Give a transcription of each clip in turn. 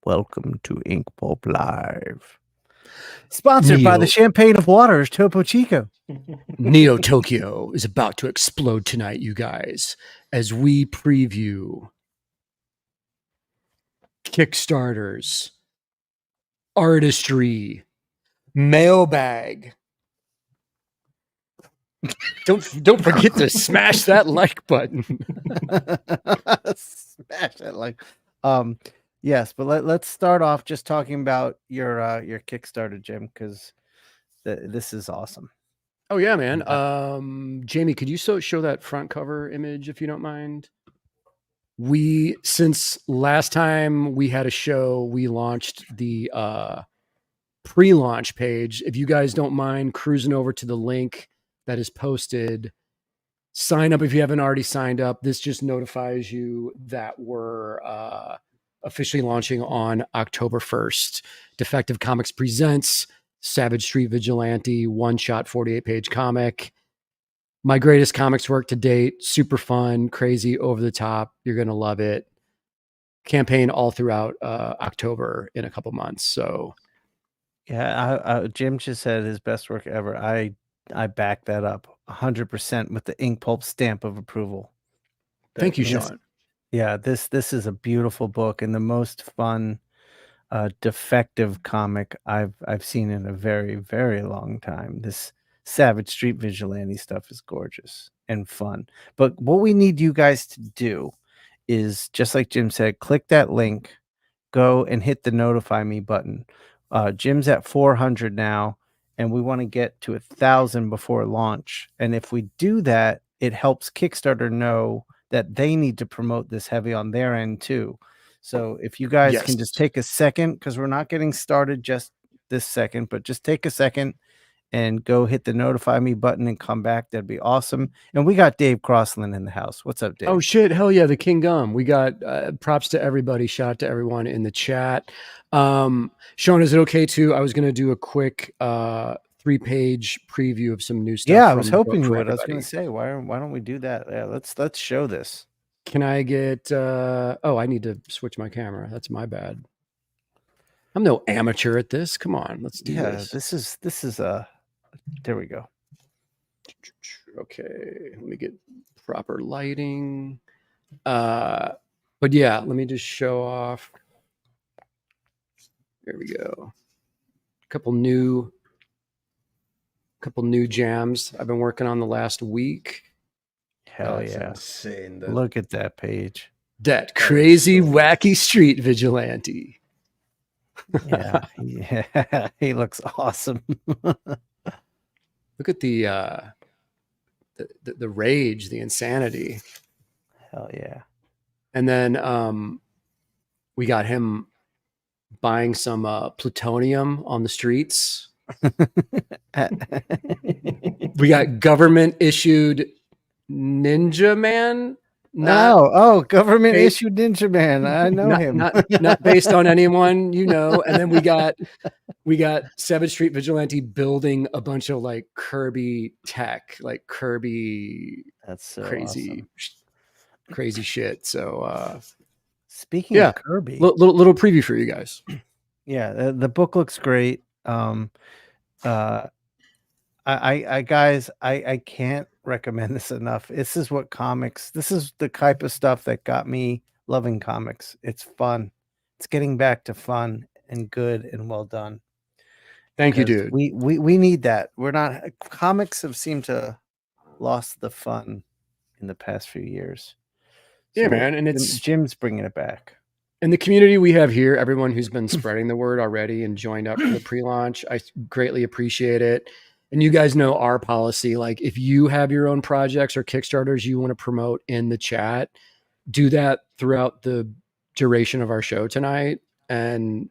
Welcome to Inkpulp Live. Sponsored by Neo. the Champagne of Waters, Topo Chico. Neo Tokyo is about to explode tonight, you guys, as we preview Kickstarters, artistry, mailbag. Don't forget to smash that like button. Smash that like. Yes, but let's start off just talking about your Kickstarter, Jim, because this is awesome. Oh yeah, man. Jamie, could you show that front cover image if you don't mind? Since last time we had a show, we launched the pre-launch page. If you guys don't mind cruising over to the link that is posted, sign up if you haven't already signed up. This just notifies you that we're officially launching on October 1st. Defective Comics presents Savage Street Vigilante, one-shot 48-page comic. My greatest comics work to date. Super fun, crazy, over the top. You're going to love it. Campaign all throughout October in a couple months. So, yeah, Jim just said his best work ever. I back that up 100% with the Inkpulp stamp of approval. Thank you, Sean. Yeah, this is a beautiful book and the most fun defective comic I've seen in a very, very long time. This Savage Street Vigilante stuff is gorgeous and fun. But what we need you guys to do is, just like Jim said, click that link, go and hit the notify me button. Jim's at 400 now, and we want to get to 1,000 before launch. And if we do that, it helps Kickstarter know that they need to promote this heavy on their end too. So if you guys can just take a second, because we're not getting started just this second, but just take a second and go hit the notify me button and come back. That'd be awesome. And we got Dave Crossland in the house. What's up, Dave? Oh shit. Hell yeah. The King Gum. We got props to everybody. Shout out to everyone in the chat. Sean, is it okay too? I was going to do a quick 3-page preview of some new stuff. Yeah, I was hoping you would. I was going to say, why don't we do that? Yeah, let's show this. Can I get I need to switch my camera. That's my bad. I'm no amateur at this. Come on, let's do this. This is there we go. Okay, let me get proper lighting. But yeah, let me just show off. There we go. A couple new jams I've been working on the last week. Hell yeah. Insane. Look at that page. That crazy, wacky street vigilante. Yeah. Yeah. He looks awesome. Look at the rage, the insanity. Hell yeah. And then we got him buying some plutonium on the streets. We got government issued Ninja Man. Government issued Ninja Man. I know him. Not based on anyone, you know. And then we got Savage Street Vigilante building a bunch of like Kirby tech, like Kirby. That's so crazy, awesome. Crazy shit. So speaking of Kirby, little preview for you guys. Yeah, the book looks great. I can't recommend this enough. This is the type of stuff that got me loving comics. It's fun. It's getting back to fun and good and well done. Thank you, dude. We need that. Comics have seemed to lost the fun in the past few years. Yeah, man. And Jim's bringing it back. And the community we have here, everyone who's been spreading the word already and joined up for the pre-launch, I greatly appreciate it. And you guys know our policy. Like, if you have your own projects or Kickstarters you want to promote in the chat, do that throughout the duration of our show tonight. And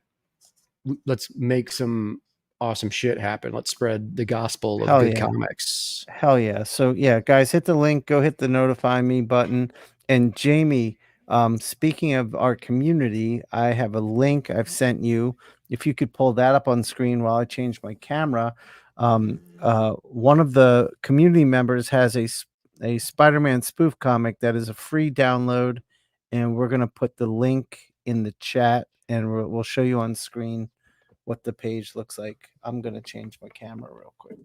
let's make some awesome shit happen. Let's spread the gospel of good comics. Hell yeah. So yeah, guys, hit the link, go hit the notify me button. And Jamie, speaking of our community, I have a link I've sent you. If you could pull that up on screen while I change my camera. One of the community members has a Spider-Man spoof comic that is a free download, and we're going to put the link in the chat, and we'll show you on screen what the page looks like. I'm gonna change my camera real quick.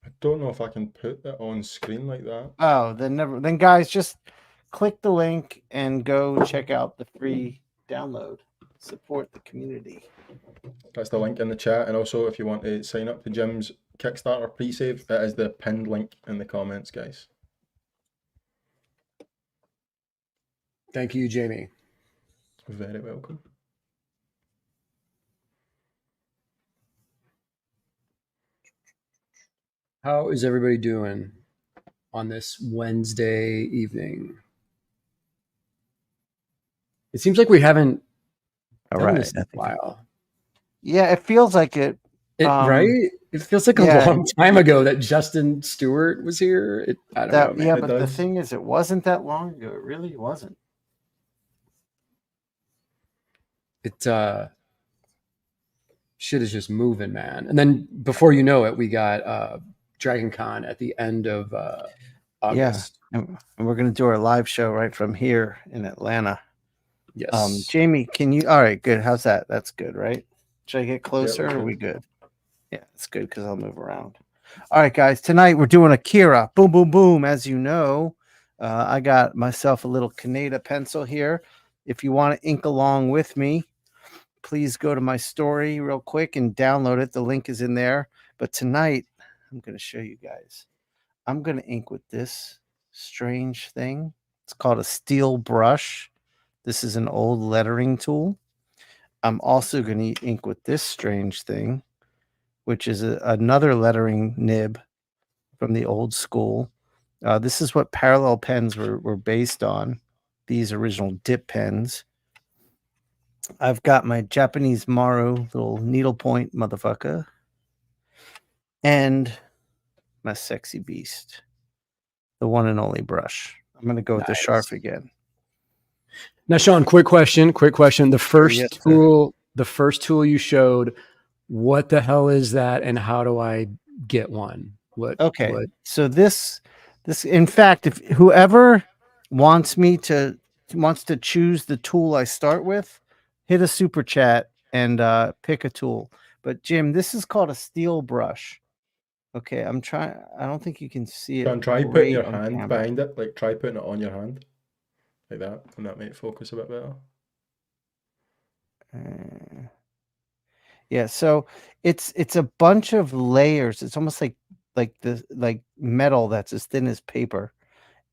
I don't know if I can put it on screen like that. Oh, then guys, just click the link and go check out the free download. Support the community. That's the link in the chat, and also if you want to sign up to Jim's Kickstarter pre-save, it is the pinned link in the comments, guys. Thank you, Jamie. Very welcome. How is everybody doing on this Wednesday evening? It seems like we haven't done this in a while. Yeah, it feels like it. Right? It feels like a long time ago that Justin Stewart was here. I don't know, man. Yeah, but the thing is, it wasn't that long ago. It really wasn't. Shit is just moving, man. And then before you know it, we got Dragon Con at the end of August. Yeah, and we're gonna do our live show right from here in Atlanta. Yes. Jamie, can you? All right, good. How's that? That's good, right? Should I get closer? Or are we good? Yeah, it's good because I'll move around. All right, guys. Tonight we're doing Akira. Boom, boom, boom. As you know, I got myself a little Kaneda pencil here. If you want to ink along with me, please go to my story real quick and download it. The link is in there. But tonight, I'm going to show you guys. I'm going to ink with this strange thing. It's called a steel brush. This is an old lettering tool. I'm also going to ink with this strange thing, which is another lettering nib from the old school. This is what parallel pens were based on, these original dip pens. I've got my Japanese Maru little needlepoint motherfucker and my sexy beast, the one and only brush. I'm going to go with the Sharp again. Now, Sean, quick question. The first tool you showed, what the hell is that, and how do I get one? So this, in fact, if whoever wants to choose the tool I start with, hit a super chat and pick a tool. But Jim, this is called a steel brush. Okay, I'm trying. I don't think you can see it. John, try putting your hand behind it. Like, try putting it on your hand. Like that, and that might focus a bit better. Yeah, so it's a bunch of layers. It's almost like metal that's as thin as paper,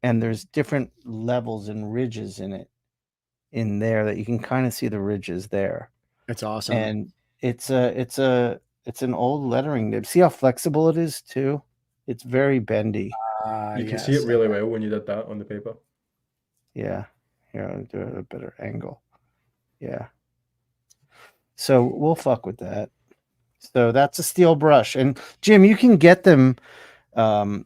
and there's different levels and ridges in there that you can kind of see the ridges there. That's awesome. And it's an old lettering nib. See how flexible it is too? It's very bendy. You can see it really well when you did that on the paper. Yeah. Here, I'll do it at a better angle. Yeah. So we'll fuck with that. So that's a steel brush. And Jim, you can get them, I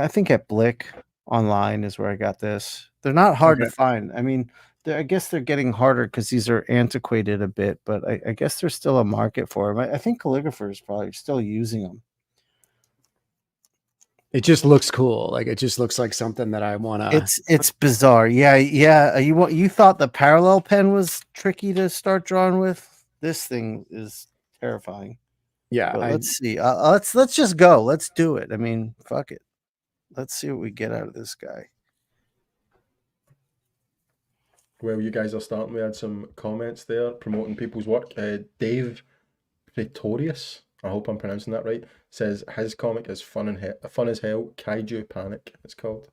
think at Blick online is where I got this. They're not hard to find. I mean, I guess they're getting harder because these are antiquated a bit, but I guess there's still a market for them. I think calligraphers probably still using them. It just looks cool. Like, it just looks like something that I want to. It's bizarre. Yeah. You thought the parallel pen was tricky to start drawing with. This thing is terrifying. Yeah. Let's see. Let's just go. Let's do it. I mean, fuck it. Let's see what we get out of this guy. Well, you guys are starting. We had some comments there promoting people's work. Dave Pretorius, I hope I'm pronouncing that right, says his comic is fun as hell. Kaiju Panic, it's called.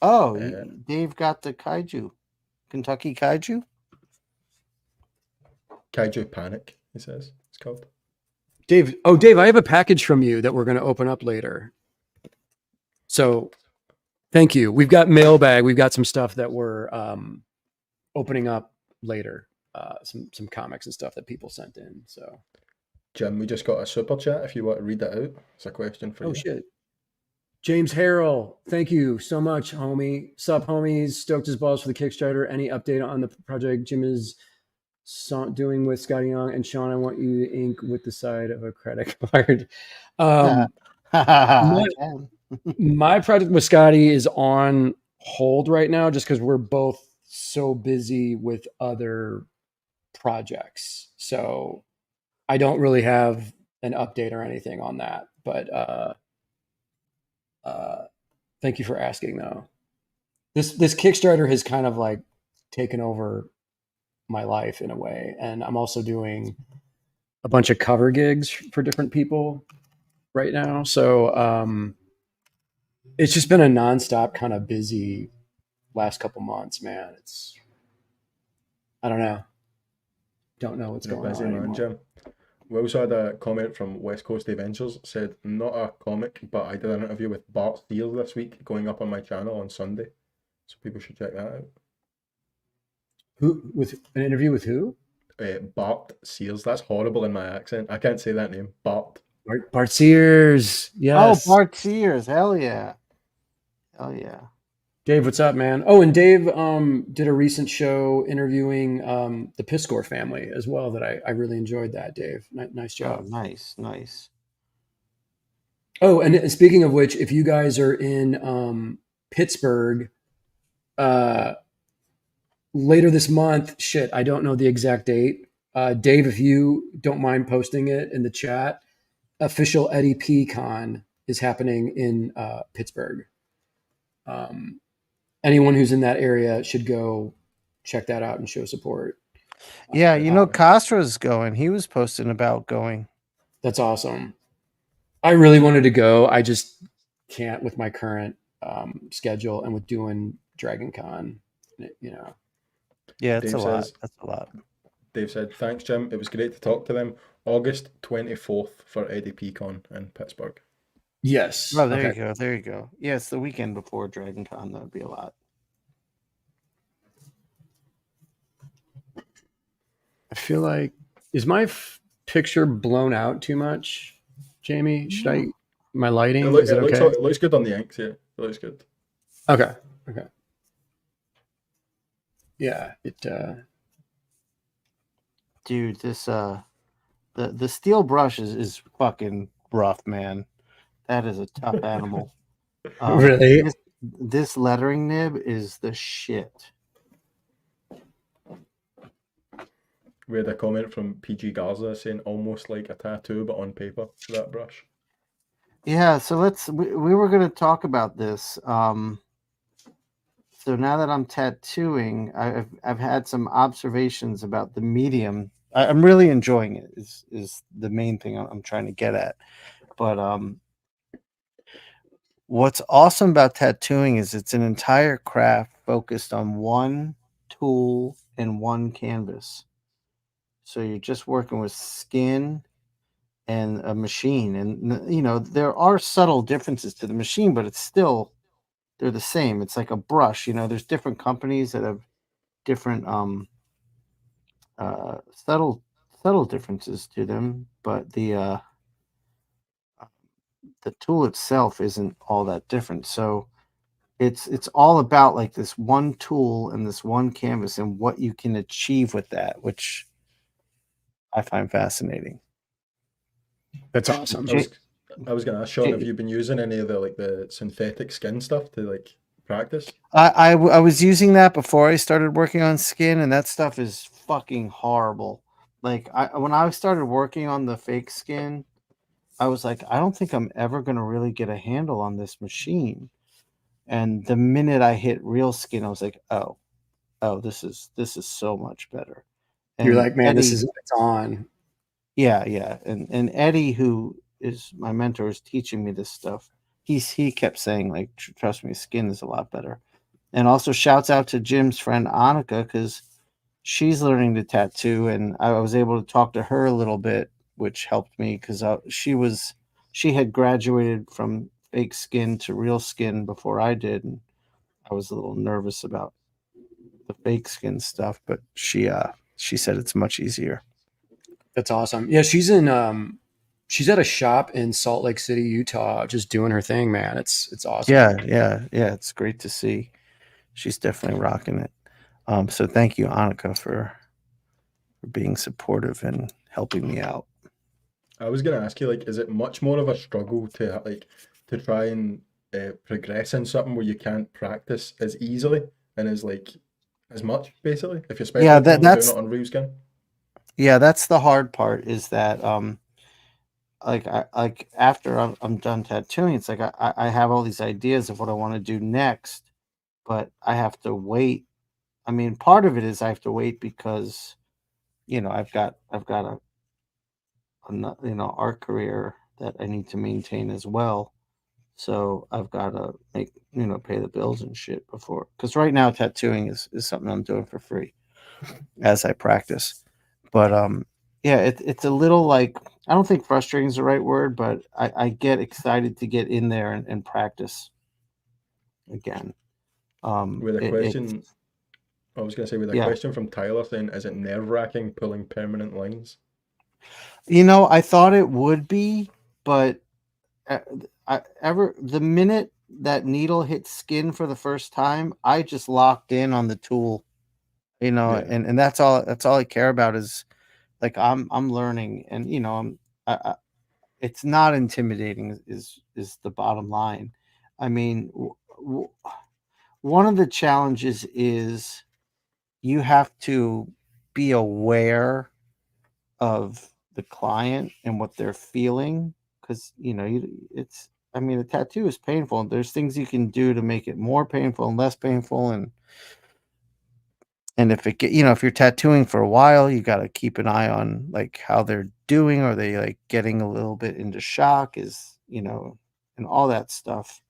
Oh, Dave got the Kaiju. Kentucky Kaiju? Kaiju Panic, he says it's called. Dave, I have a package from you that we're going to open up later. So thank you. We've got Mailbag. We've got some stuff that we're opening up later. Some comics and stuff that people sent in. So, Jim, we just got a super chat. If you want to read that out, it's a question for you. Oh shit! James Harrell, thank you so much, homie. Sup, homies? Stoked as balls for the Kickstarter. Any update on the project Jim is doing with Scotty Young and Sean? I want you to ink with the side of a credit card. My project with Scotty is on hold right now, just because we're both so busy with other projects. So I don't really have an update or anything on that, but thank you for asking though. This Kickstarter has kind of like taken over my life in a way, and I'm also doing a bunch of cover gigs for different people right now. So it's just been a nonstop kind of busy last couple months, man. I don't know what's You're going busy, on man, anymore. Jim. We also had a comment from West Coast Adventures, said, not a comic, but I did an interview with Bart Steele this week, going up on my channel on Sunday. So people should check that out. Who, with an interview with who? Bart Sears. That's horrible in my accent. I can't say that name. Bart. Bart Sears. Oh, Yes. Bart Sears. Hell yeah. Hell yeah. Dave, what's up, man? Oh, and Dave did a recent show interviewing the Piscor family as well that I really enjoyed that, Dave. Nice Oh, job. nice, nice. Oh, and speaking of which, if you guys are in Pittsburgh later this month, shit, I don't know the exact date. Dave, if you don't mind posting it in the chat, official Eddie P Con is happening in Pittsburgh. Anyone who's in that area should go check that out and show support. Yeah, you know, Castra's going. He was posting about going. That's awesome. I really wanted to go. I just can't with my current schedule and with doing Dragon Con, you know. Yeah, it's Dave a lot. says- That's a lot. Dave said, thanks, Jim. It was great to talk to them. August 24th for Eddie P-Con in Pittsburgh. Yes. Oh, there Okay. you go. There you go. Yeah, it's the weekend before Dragon Con. That would be a lot. I feel like, is my picture blown out too much, Jamie? Should I, my lighting, is it okay? It looks good on the inks, yeah. It looks good. Okay. Yeah, Dude, this the steel brush is fucking rough, man. That is a tough animal. Really? This lettering nib is the shit. We had a comment from PG Garza saying almost like a tattoo, but on paper, that brush. Yeah, so we were going to talk about this. So now that I'm tattooing, I've had some observations about the medium. I'm really enjoying it. Is the main thing I'm trying to get at. But what's awesome about tattooing is it's an entire craft focused on one tool and one canvas. So you're just working with skin and a machine, and you know there are subtle differences to the machine, but it's still they're the same. It's like a brush. You know, there's different companies that have different subtle differences to them, but the tool itself isn't all that different. So it's all about like this one tool and this one canvas and what you can achieve with that, which I find fascinating. that's awesome. I was going to ask Sean, have you been using any of the synthetic skin stuff to like practice? I was using that before I started working on skin, and that stuff is fucking horrible. Like when I started working on the fake skin, I was like, I don't think I'm ever going to really get a handle on this machine. And the minute I hit real skin, I was like, oh, this is so much better. And You're like, man, Eddie, it's on. Yeah. And Eddie, who is my mentor, is teaching me this stuff. He kept saying, like, trust me, skin is a lot better. And also shouts out to Jim's friend Annika, because she's learning to tattoo, and I was able to talk to her a little bit, which helped me because she had graduated from fake skin to real skin before I did, and I was a little nervous about the fake skin stuff, but she said it's much easier. That's awesome. Yeah, she's at a shop in Salt Lake City, Utah, just doing her thing, man. It's awesome. Yeah. It's great to see. She's definitely rocking it. So thank you, Annika, for being supportive and helping me out. I was going to ask you, like, is it much more of a struggle to try and progress in something where you can't practice as easily and as much, basically, if you're especially doing it on real skin? Yeah, that's the hard part is that like after I'm done tattooing, it's like I have all these ideas of what I want to do next, but I have to wait. I mean, part of it is I have to wait because I've got art career that I need to maintain as well. So I've got to pay the bills and shit before, because right now tattooing is something I'm doing for free as I practice. But yeah, it's a little like, I don't think frustrating is the right word, but I get excited to get in there and practice again. With a It's question, I was going to say, with a yeah. question from Tyler saying, is it nerve-wracking pulling permanent lines? I thought it would be, but uh, the minute that needle hit skin for the first time, I just locked in on the tool, Yeah. and that's all I care about is like I'm learning, and it's not intimidating is the bottom line. I mean, one of the challenges is you have to be aware of the client and what they're feeling, because it's, I mean, a tattoo is painful, and there's things you can do to make it more painful and less painful, and if you're tattooing for a while, you got to keep an eye on like how they're doing. Are they like getting a little bit into shock, and all that stuff.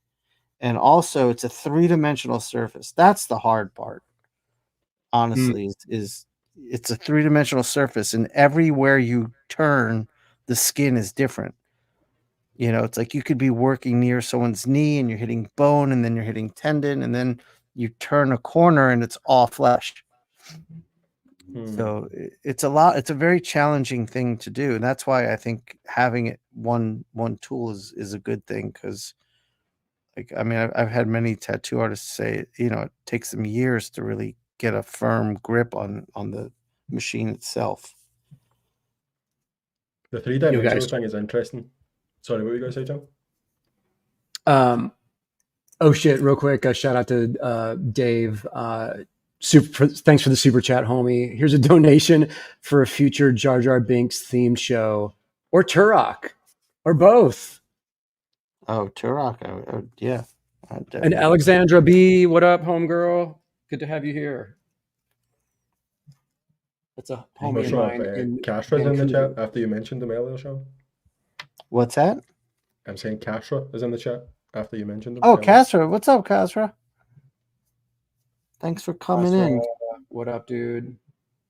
And also it's a three-dimensional surface. That's the hard part, Mm. honestly, is it's a three-dimensional surface, and everywhere you turn, the skin is different. It's like you could be working near someone's knee and you're hitting bone, and then you're hitting tendon, and then you turn a corner and it's all flesh. So it's a very challenging thing to do, and that's why I think having it one tool is a good thing, because like, I mean, I've had many tattoo artists say, it takes them years to really get a firm grip on the machine itself. The three-dimensional Guys, thing is interesting. Sorry, what were you going to say, Jim? oh shit, real quick, a shout out to Dave. Thanks for the super chat, homie. Here's a donation for a future Jar Jar Binks themed show, or Turok, or both. Oh, Turok, yeah. And Alexandra B, what up, homegirl? Good to have you here. That's a I'm homie not of sure mine. if Cashra's in the chat after you mentioned him earlier, Sean. What's that? I'm saying Cashra is in the chat after you mentioned him. Oh, Kasra. What's up, Kasra? Thanks for coming in. What up, dude?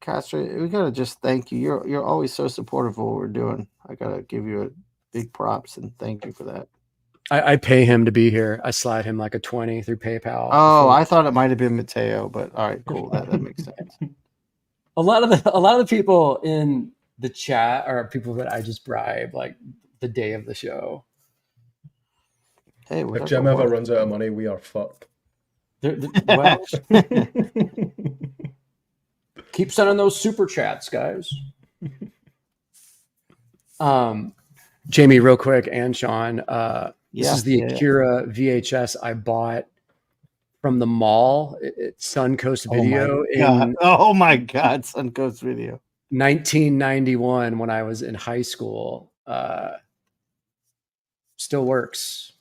Kasra, we gotta just thank you. You're always so supportive of what we're doing. I gotta give you a big props and thank you for that. I pay him to be here. I slide him like a 20 through PayPal. Oh, I thought it might have been Mateo, but all right, cool. That makes sense. A lot of the people in the chat are people that I just bribe like the day of the show. Hey, if Jim ever runs out of money, we are fucked. Well, keep sending those super chats, guys. Jamie, real quick, and Sean, this is the Akira VHS I bought from the mall at Suncoast Video. Oh my God, Suncoast Video. 1991, when I was in high school. Still works.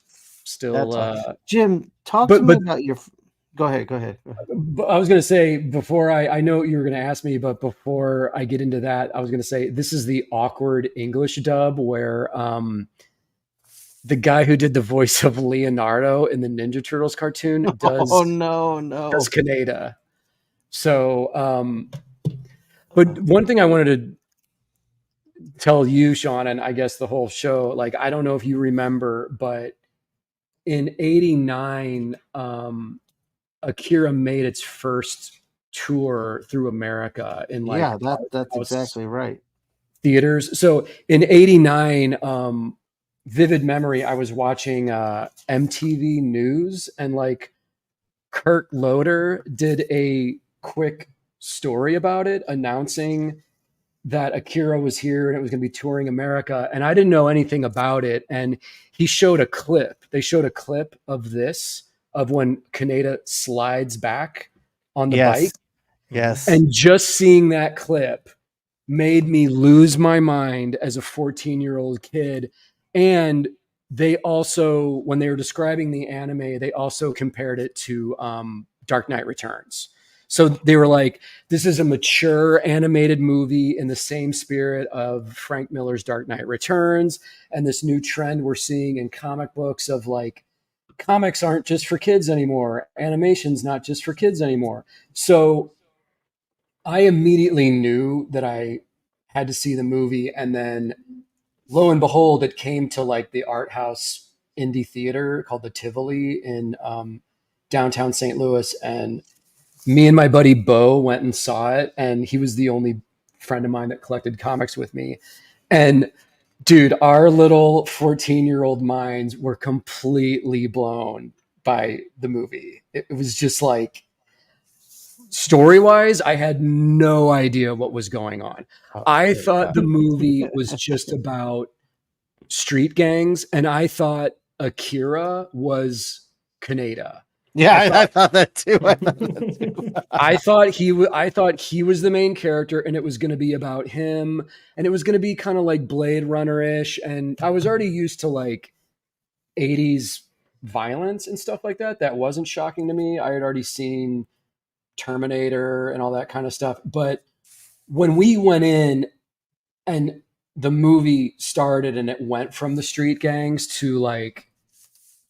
Still. Awesome. Jim, talk to me about your. Go ahead. I was going to say, before I know you were going to ask me, but before I get into that, I was going to say this is the awkward English dub where the guy who did the voice of Leonardo in the Ninja Turtles cartoon does. Oh no! Does Kaneda. So, but one thing I wanted to tell you, Sean, and I guess the whole show, like, I don't know if you remember, but in '89, Akira made its first tour through America in that's exactly right. Theaters. So in '89, vivid memory, I was watching MTV News, and like Kurt Loder did a quick story about it, announcing that Akira was here and it was going to be touring America. And I didn't know anything about it. And he showed a clip. They showed a clip of this, of when Kaneda slides back on the bike. Yes. And just seeing that clip made me lose my mind as a 14-year-old kid. And they also, when they were describing the anime, they also compared it to Dark Knight Returns. So they were like, this is a mature animated movie in the same spirit of Frank Miller's Dark Knight Returns, and this new trend we're seeing in comic books of like, comics aren't just for kids anymore. Animation's not just for kids anymore. So I immediately knew that I had to see the movie. And then lo and behold, it came to like the art house indie theater called the Tivoli in downtown St. Louis. And me and my buddy Bo went and saw it. And he was the only friend of mine that collected comics with me. And dude, our little 14-year-old minds were completely blown by the movie. It was just like, story wise, I had no idea what was going on. I thought the movie was just about street gangs, and I thought Akira was Kaneda. Yeah, I thought that too. I thought that too. I thought he was the main character, and it was going to be about him, and it was going to be kind of like Blade Runner-ish. And I was already used to like 80s violence and stuff like that. That wasn't shocking to me. I had already seen Terminator and all that kind of stuff. But when we went in and the movie started and it went from the street gangs to like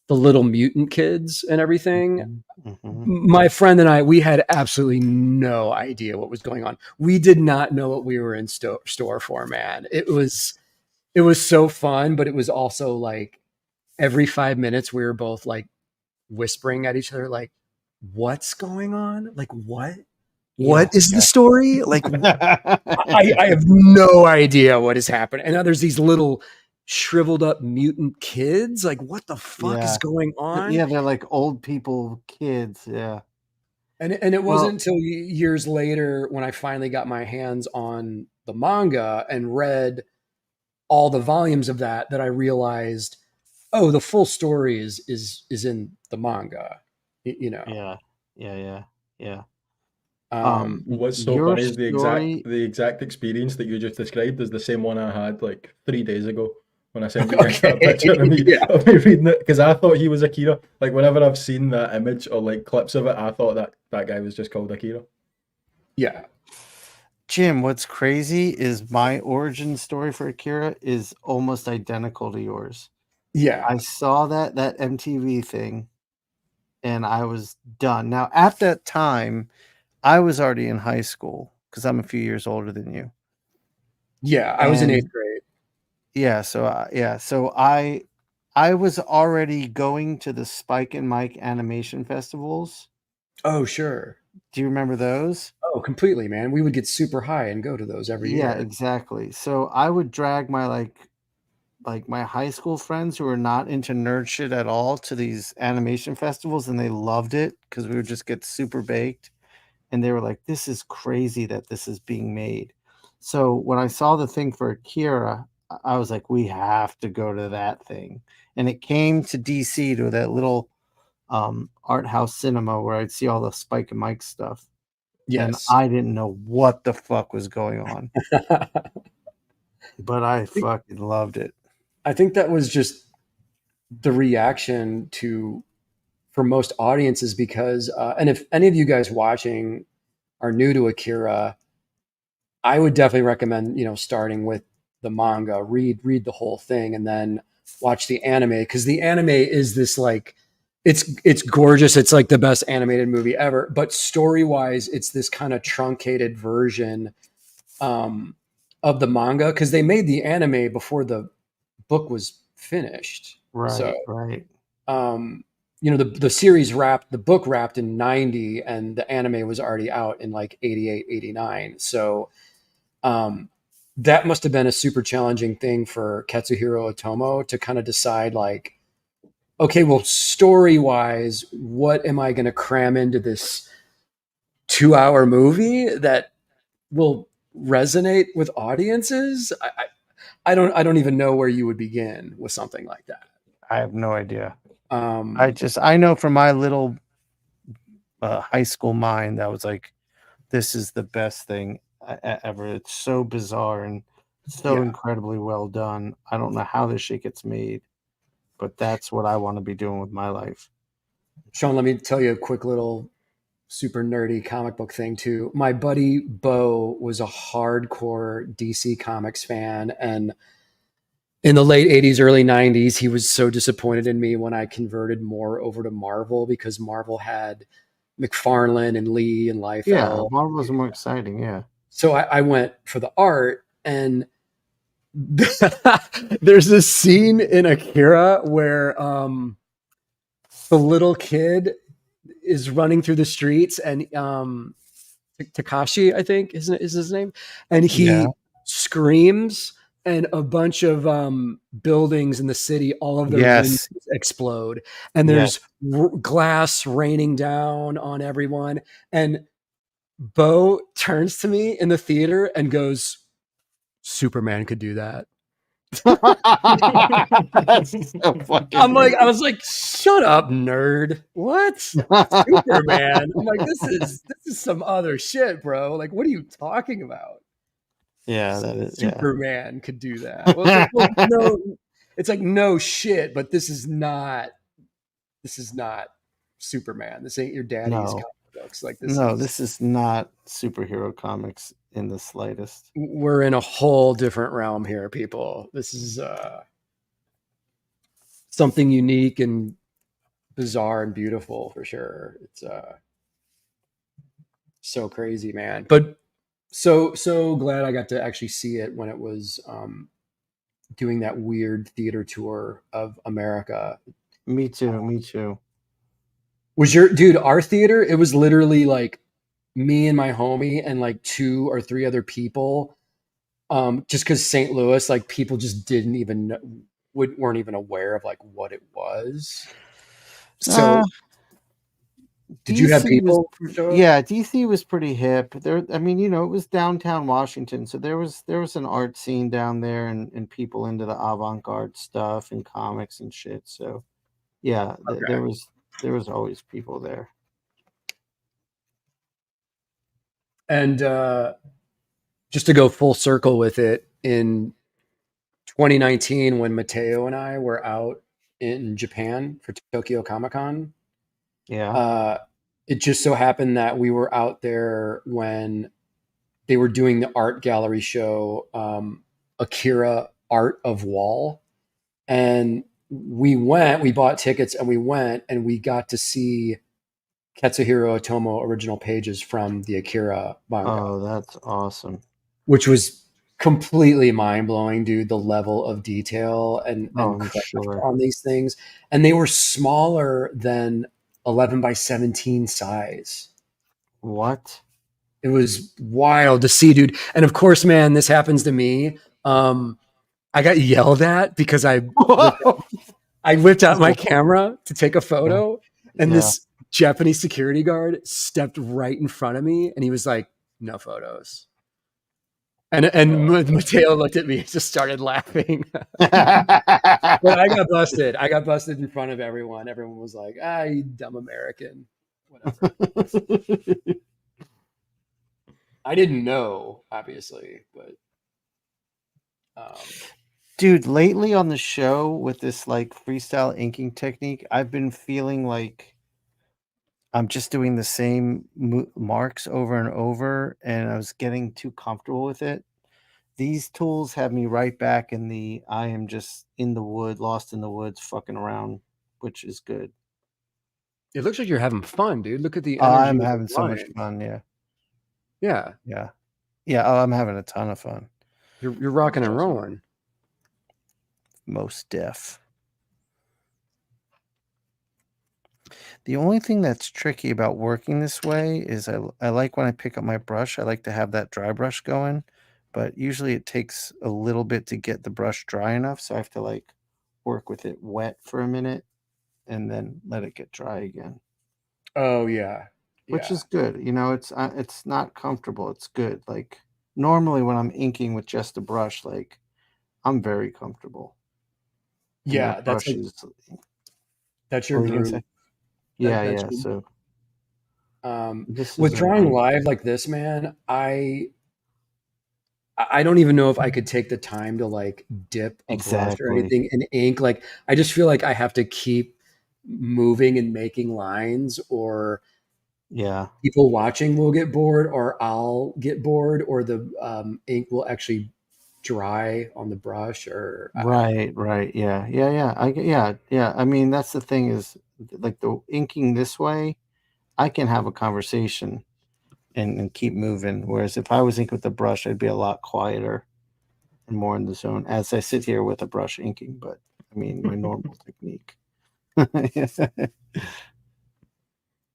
the little mutant kids and everything, my friend and I, we had absolutely no idea what was going on. We did not know what we were in store for, man. It was so fun, but it was also like every 5 minutes we were both like whispering at each other, like, what's going on? Like, what is the story? Like, I have no idea what is happening. And now there's these little shriveled up mutant kids. Like, what the fuck is going on? Yeah, they're like old people kids. Yeah. And it wasn't until years later when I finally got my hands on the manga and read all the volumes of that I realized, oh, the full story is in the manga. You know. Yeah. What's so funny is the exact experience that you just described is the same one I had like 3 days ago when I sent you guys that picture of me reading it, because I thought he was Akira. Like whenever I've seen that image or like clips of it, I thought that guy was just called Akira. Yeah. Jim, what's crazy is my origin story for Akira is almost identical to yours. Yeah. I saw that MTV thing and I was done. Now, at that time, I was already in high school because I'm a few years older than you. Yeah, I was in 8th grade. Yeah, so I was already going to the Spike and Mike animation festivals. Oh, sure. Do you remember those? Oh, completely, man. We would get super high and go to those every year. Yeah, exactly. So I would drag my like my high school friends who are not into nerd shit at all to these animation festivals, and they loved it because we would just get super baked. And they were like, this is crazy that this is being made. So when I saw the thing for Akira, I was like, we have to go to that thing. And it came to DC to that little art house cinema where I'd see all the Spike and Mike stuff. Yes. And I didn't know what the fuck was going on. But I fucking loved it. I think that was just the reaction for most audiences because, and if any of you guys watching are new to Akira, I would definitely recommend, starting with the manga, read the whole thing and then watch the anime. Cause the anime is this like, it's gorgeous. It's like the best animated movie ever, but story wise, it's this kind of truncated version, of the manga. Cause they made the anime before the book was finished. Right. So, right. The series the book wrapped in 90 and the anime was already out in like 88, 89. So, that must've been a super challenging thing for Katsuhiro Otomo to kind of decide like, okay, well, story wise, what am I going to cram into this 2-hour movie that will resonate with audiences? I don't even know where you would begin with something like that. I have no idea. I know from my little high school mind that was like, this is the best thing ever. It's so bizarre and so Yeah. incredibly well done. I don't know how this shit gets made, but that's what I want to be doing with my life. Sean, let me tell you a quick little super nerdy comic book thing too. My buddy Bo was a hardcore DC Comics fan, and in the late 80s, early 90s, he was so disappointed in me when I converted more over to Marvel, because Marvel had McFarlane and Lee and Yeah, Liefeld. Marvel was more exciting. Yeah. So I went for the art, and there's this scene in Akira where the little kid is running through the streets, and Takashi, I think is his name, and he Yeah. screams, and a bunch of buildings in the city, all of their Yes. windows explode, and Yes. there's glass raining down on everyone. And Bo turns to me in the theater and goes, "Superman could do that." That's so fucking I was like, "Shut up, nerd! What? Superman?" I'm like, this is some other shit, bro. Like, what are you talking about? Yeah, that is. Yeah. Superman could do that. Well, it's like, well, no, it's like, no shit, but this is not Superman. This ain't your daddy's No. comic books. Like, This is not superhero comics in the slightest. we're in a whole different realm here, people. This is something unique and bizarre and beautiful for sure. It's so crazy, man. But so glad I got to actually see it when it was doing that weird theater tour of America. Me too. Me too. Was our theater? It was literally like me and my homie and like 2 or 3 other people. Just because St. Louis, like, people just didn't even know, weren't even aware of like what it was. So did you have DC people? Yeah, DC was pretty hip. There, I mean, it was downtown Washington, so there was an art scene down there, and people into the avant-garde stuff and comics and shit. So, yeah, there was always people there. And just to go full circle with it, in 2019, when Mateo and I were out in Japan for Tokyo Comic Con, Yeah. It just so happened that we were out there when they were doing the art gallery show, Akira Art of Wall. And we bought tickets and we went, and we got to see Katsuhiro Otomo original pages from the Akira manga. Oh, that's awesome. Which was completely mind-blowing, dude, the level of detail and craft on these things. And they were smaller than 11 by 17 size. What? It was wild to see, dude. And of course, man, this happens to me. I got yelled at because I whipped out my camera to take a photo, and this Japanese security guard stepped right in front of me, and he was like, "No photos." And Mateo looked at me and just started laughing. But I got busted. I got busted in front of everyone. Everyone was like, you dumb American. Whatever. I didn't know, obviously, but dude, lately on the show with this like freestyle inking technique, I've been feeling like I'm just doing the same marks over and over, and I was getting too comfortable with it. These tools have me right back in the I am just in the wood, lost in the woods, fucking around, which is good. It looks like you're having fun, dude. Look at the energy. energy. I'm having so much fun. Yeah. Yeah. Yeah. Yeah. Oh, I'm having a ton of fun. You're rocking and rolling. Most deaf. The only thing that's tricky about working this way is I like when I pick up my brush, I like to have that dry brush going, but usually it takes a little bit to get the brush dry enough. So I have to like work with it wet for a minute and then let it get dry again. Oh yeah. Which is good. It's not comfortable. It's good. Like normally when I'm inking with just a brush, like I'm very comfortable. Yeah. That's your groove. Yeah. So with drawing live like this, man, I I don't even know if I could take the time to like dip a brush or Exactly. anything in ink. Like I just feel like I have to keep moving and making lines, or Yeah. people watching will get bored, or I'll get bored, or the ink will actually dry on the brush, or Right. Yeah. Yeah. I mean, that's the thing is like the inking this way, I can have a conversation and keep moving. Whereas if I was inking with the brush, I'd be a lot quieter and more in the zone as I sit here with a brush inking. But I mean, my normal technique.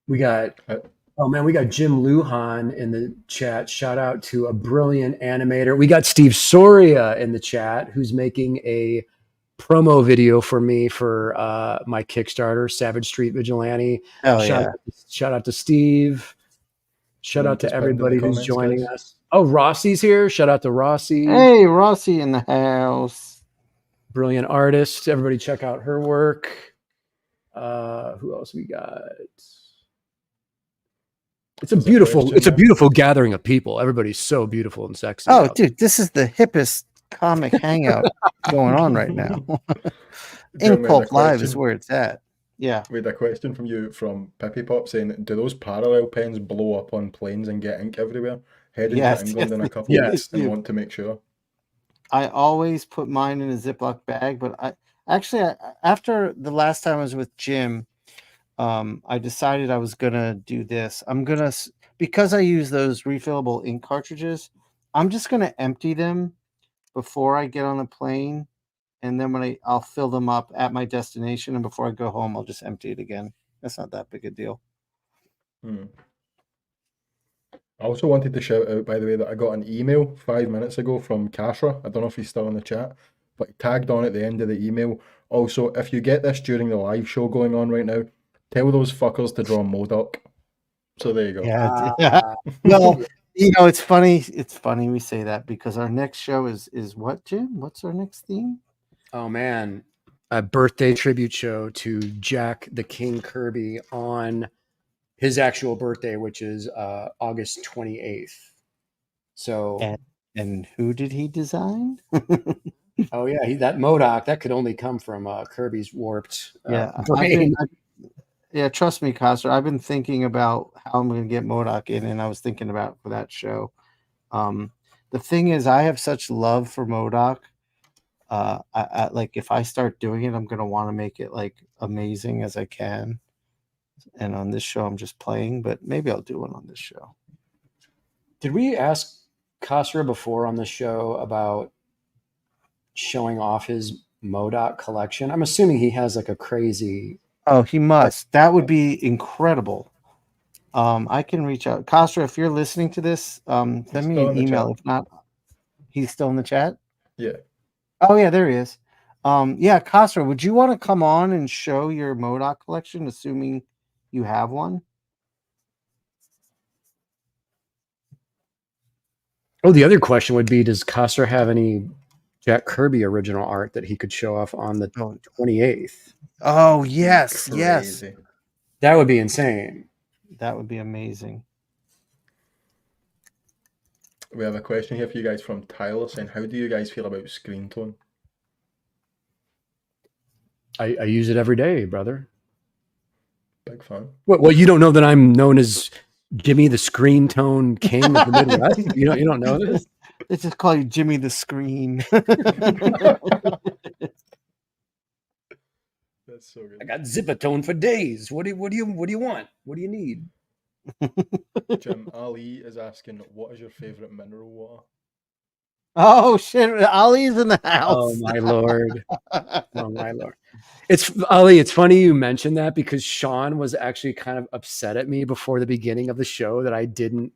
we got oh man, we got Jim Lujan in the chat. Shout out to a brilliant animator. We got Steve Soria in the chat, who's making a promo video for me for my Kickstarter, Savage Street Vigilante. Oh yeah. Shout out to Steve. Shout out to Just pinned in the everybody who's comments, joining guys. us. Oh, Rossi's here. Shout out to Rossi. Hey, Rossi in the house. Brilliant artist. Everybody check out her work. Who else we got? It's a beautiful gathering of people. Everybody's so beautiful and sexy. Oh, dude, this is the hippest comic hangout going on right now. Inkpulp Live is where it's at. Yeah. We had a question from you from Pippy Pop saying, do those parallel pens blow up on planes and get ink everywhere? Heading to England in a couple of weeks and want to make sure. I always put mine in a Ziploc bag, but after the last time I was with Jim, I decided I was gonna do this. Because I use those refillable ink cartridges, I'm just gonna empty them before I get on the plane, and then I'll fill them up at my destination, and before I go home, I'll just empty it again. That's not that big a deal. I also wanted to shout out, by the way, that I got an email 5 minutes ago from Kashra. I don't know if he's still in the chat, but he tagged on at the end of the email. Also, if you get this during the live show going on right now, tell those fuckers to draw MODOK. So there you go. Yeah. Well, it's funny. It's funny we say that because our next show is what, Jim? What's our next theme? Oh man, a birthday tribute show to Jack the King Kirby on his actual birthday, which is August 28th. So, and who did he design? Oh yeah, that MODOK that could only come from Kirby's warped. Yeah, trust me, Coster. I've been thinking about how I'm going to get MODOK in, and I was thinking about for that show. The thing is, I have such love for MODOK. I like if I start doing it, I'm going to want to make it like amazing as I can. And on this show, I'm just playing, but maybe I'll do one on this show. Did we ask Kasra before on the show about showing off his MODOK collection? I'm assuming he has like a crazy. Oh, he must. That would be incredible. I can reach out. Kasra, if you're listening to this, send me an email. If not, he's still in the chat? Yeah. Oh, yeah, there he is. Yeah, Kasra, would you want to come on and show your MODOK collection, assuming you have one? Oh, the other question would be, does Kasra have any Jack Kirby original art that he could show off on the 28th? Oh, yes, Crazy. Yes. That would be insane. That would be amazing. We have a question here for you guys from Tyler saying, how do you guys feel about screen tone? I use it every day, brother. Big fan. Well, you don't know that I'm known as Jimmy the Screen Tone King of the Midwest? You don't know this? They just call you Jimmy the Screen. That's so good. I got Zipatone for days. What do you want? What do you need? Jim, Ali is asking, what is your favorite mineral water? Oh shit, Ali's in the house. Oh my lord. Oh my lord. It's Ali, it's funny you mentioned that because Sean was actually kind of upset at me before the beginning of the show that I didn't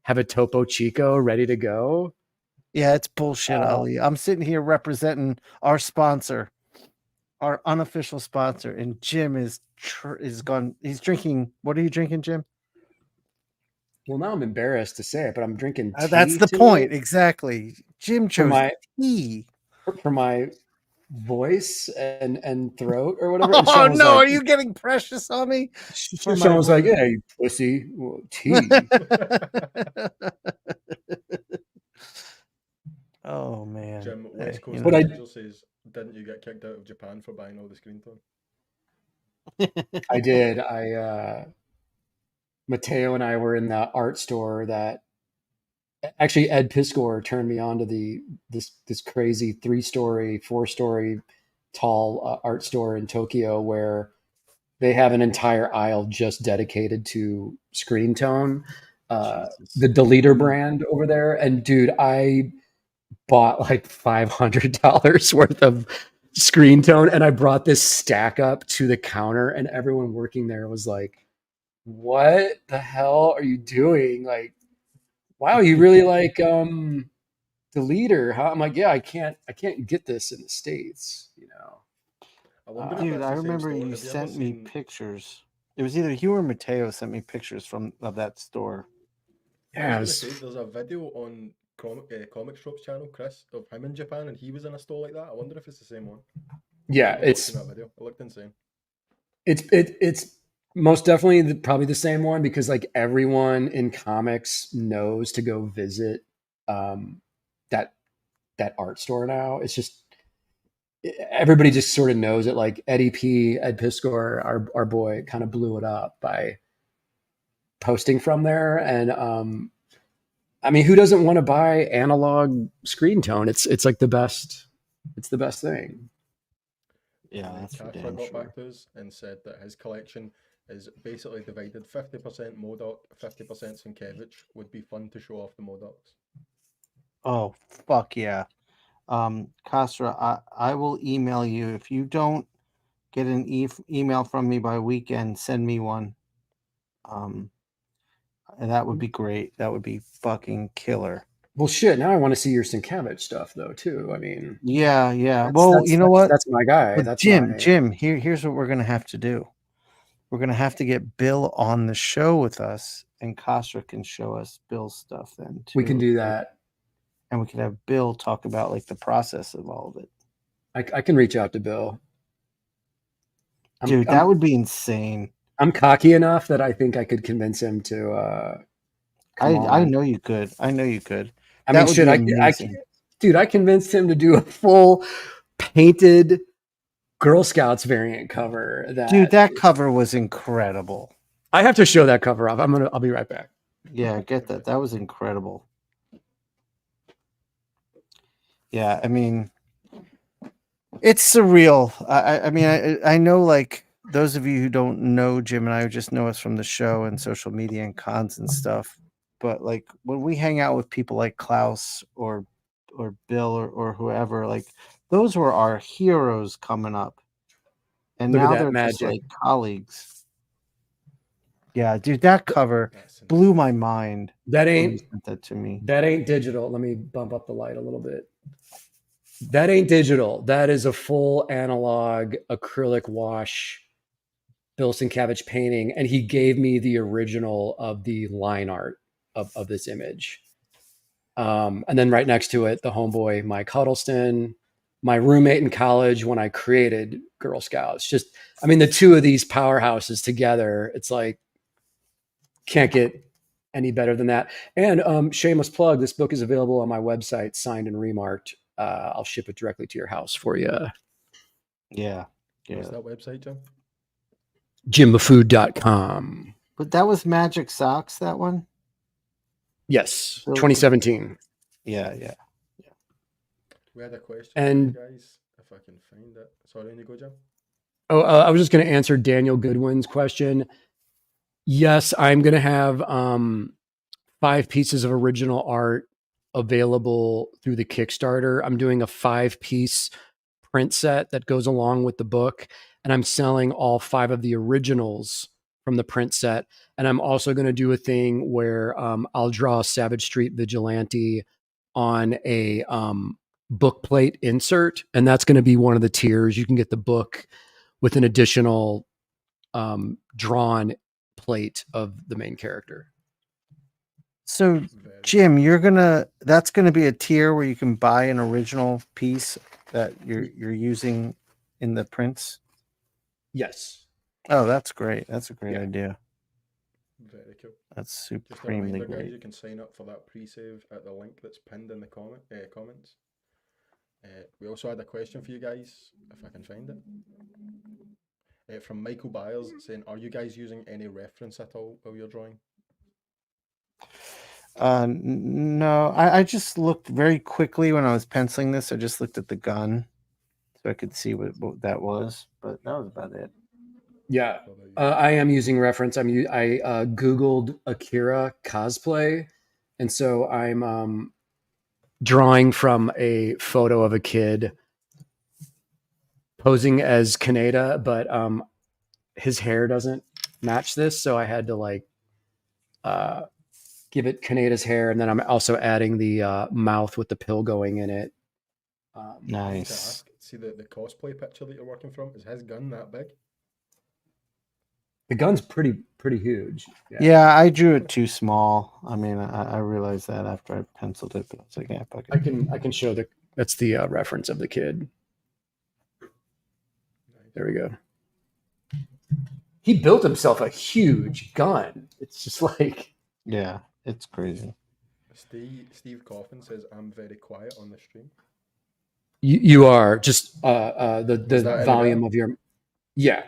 have a Topo Chico ready to go. Yeah, it's bullshit, Ali. I'm sitting here representing our sponsor, our unofficial sponsor, and Jim is gone. He's drinking. What are you drinking, Jim? Well, now I'm embarrassed to say it, but I'm drinking tea. That's the point. Exactly. Jim chose tea. For my voice and throat or whatever. Oh, no. Like, are you getting precious on me? Sean was like, yeah, you pussy. Well, tea. Oh man. Jim, West Coast But I- Messenger says, didn't you get kicked out of Japan for buying all the screen time? I did. Mateo and I were in the art store that actually Ed Piskor turned me on to this crazy 3-story, 4-story tall art store in Tokyo where they have an entire aisle just dedicated to screen tone. The Deleter brand over there. And dude, I bought like $500 worth of screen tone and I brought this stack up to the counter and everyone working there was like, what the hell are you doing? Like, wow, you really like the leader? How I'm like, yeah, I can't get this in the States, you know. I wonder if Dude, that's I the same remember store. you Have ever sent me seen- pictures. It was either you or Mateo sent me pictures of that store. I was Yeah, gonna say, there's a video on Comic Shop's channel, Chris, of him in Japan, and he was in a store like that. I wonder if it's the same one. I yeah, remember it's watching that video. It looked insane. it's most definitely probably the same one because like everyone in comics knows to go visit um, that art store now. It's just everybody just sort of knows it. Like Ed Piskor, our boy, kind of blew it up by posting from there. And I mean, who doesn't want to buy analog screen tone? It's like the best. It's the best thing. Yeah, And then that's for Kafra damn got sure. back to us and said that his collection is basically divided 50% Modoc, 50% Sienkiewicz. Would be fun to show off the Modocs. Oh, fuck yeah. Kasra, I will email you. If you don't get an email from me by weekend, send me one. And that would be great. That would be fucking killer. Well, shit. Now I want to see your Sienkiewicz stuff, though, too. I mean, Yeah. Well, you know what? That's my guy. But That's Jim, here's what we're gonna have to do. We're gonna have to get Bill on the show with us, and Kasra can show us Bill's stuff then too. We can do that. And we can have Bill talk about like the process of all of it. I can reach out to Bill. Dude, that would be insane. I'm cocky enough that I think I could convince him to. I know you could. I know you could. I mean, shit. Dude, I convinced him to do a full painted Girl Scouts variant cover. Dude, that cover was incredible. I have to show that cover off. I'll be right back. Yeah, get that. That was incredible. Yeah, I mean, it's surreal. I mean, I know, like, those of you who don't know Jim and I just know us from the show and social media and cons and stuff. But like when we hang out with people like Klaus or Bill or whoever, like those were our heroes coming up. And Look at now that they're magic. just like colleagues. Yeah, dude, that cover blew my mind. That when ain't you sent that to me. That ain't digital. Let me bump up the light a little bit. That ain't digital. That is a full analog acrylic wash Bill Sienkiewicz painting, and he gave me the original of the line art of this image. And then right next to it, the homeboy Mike Huddleston, my roommate in college when I created Girl Scouts. Just, I mean, the two of these powerhouses together, it's like can't get any better than that. And shameless plug, this book is available on my website, signed and remarked. I'll ship it directly to your house for you. Yeah. What's that website, Jim? jimmahfood.com. But that was Magic Socks, that one? Yes, 2017. Yeah. We had a question, And guys, if I can find it. Sorry, you go, Jim. Oh, I was just going to answer Daniel Goodwin's question. Yes, I'm going to have 5 pieces of original art available through the Kickstarter. I'm doing a 5-piece print set that goes along with the book, and I'm selling all 5 of the originals from the print set. And I'm also going to do a thing where I'll draw a Savage Street Vigilante on a book plate insert, and that's going to be one of the tiers. You can get the book with an additional drawn plate of the main character. So, Jim, that's gonna be a tier where you can buy an original piece that you're using in the prints. Yes. Oh, that's great. That's a great idea. Very cool. That's Just a supremely reminder, guys, great. you can sign up for that pre-save at the link that's pinned in the comments. We also had a question for you guys, if I can find it. From Michael Byers saying, are you guys using any reference at all while you're drawing? No, I just looked very quickly when I was penciling this. I just looked at the gun so I could see what that was, but that was about it. Yeah, What about you? I am using reference. I Googled Akira cosplay, and so I'm drawing from a photo of a kid posing as Kaneda, but his hair doesn't match this, so I had to like give it Kaneda's hair, and then I'm also adding the mouth with the pill going in it. I need to Nice. ask, see the cosplay picture that you're working from, is his gun that big? The gun's pretty huge. Yeah, I drew it too small. I mean, I realized that after I penciled it, but I was like, yeah, fuck it. I can show that's the reference of the kid. There we go. He built himself a huge gun. It's just like, Yeah, it's crazy. Steve Coffin says, I'm very quiet on the stream. you are just Is the that any volume better? of your, yeah.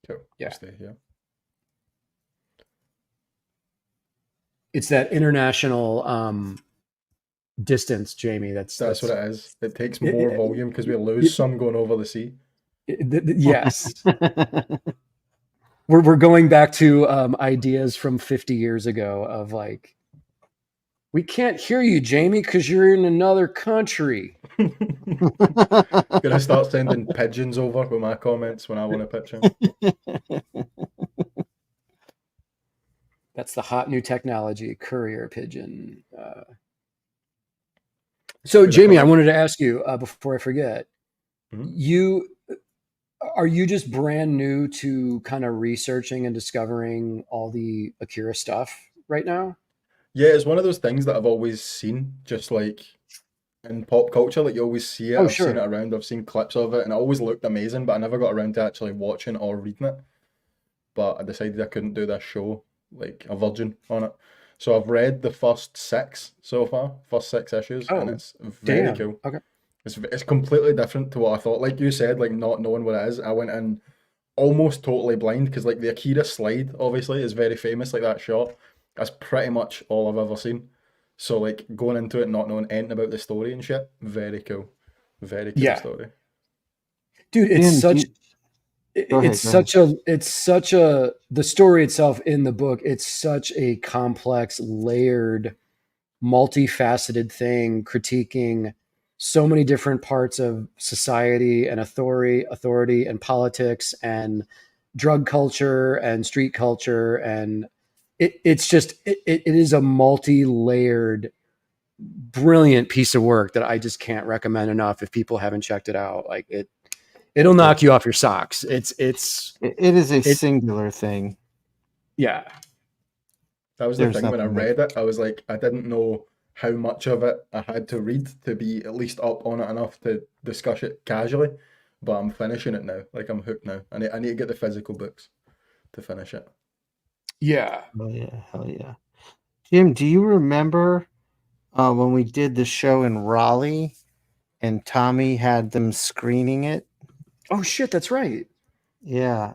Cool. Yeah. I'll stay here. It's that international distance, Jamie. That's what it is. It takes more volume because we lose some going over the sea. Yes. We're going back to ideas from 50 years ago of like, we can't hear you, Jamie, because you're in another country. Gonna start sending pigeons over with my comments when I want to pitch in. That's the hot new technology, courier pigeon. So, Jamie, I wanted to ask you before I forget. Are you just brand new to kind of researching and discovering all the Akira stuff right now? Yeah, it's one of those things that I've always seen, just like in pop culture, like you always see it. Oh, I've sure. seen it around, I've seen clips of it, and it always looked amazing, but I never got around to actually watching or reading it. But I decided I couldn't do this show like a virgin on it. So I've read the first 6 so far, first 6 issues, and it's very cool. Okay. It's completely different to what I thought. Like you said, like not knowing what it is, I went in almost totally blind because like the Akira slide obviously is very famous, like that shot. That's pretty much all I've ever seen. So like going into it not knowing anything about the story and shit, very cool. Very cool story. Dude, it's the story itself in the book, it's such a complex, layered, multifaceted thing, critiquing so many different parts of society and authority and politics and drug culture and street culture. And it is a multi-layered, brilliant piece of work that I just can't recommend enough if people haven't checked it out. Like it'll knock you off your socks. It is a singular thing. Yeah. That was the thing when I read it. I was like, I didn't know how much of it I had to read to be at least up on it enough to discuss it casually. But I'm finishing it now. Like I'm hooked now. I need to get the physical books to finish it. Yeah. Oh yeah, hell yeah. Jim, do you remember when we did the show in Raleigh and Tommy had them screening it? Oh shit, that's right. Yeah.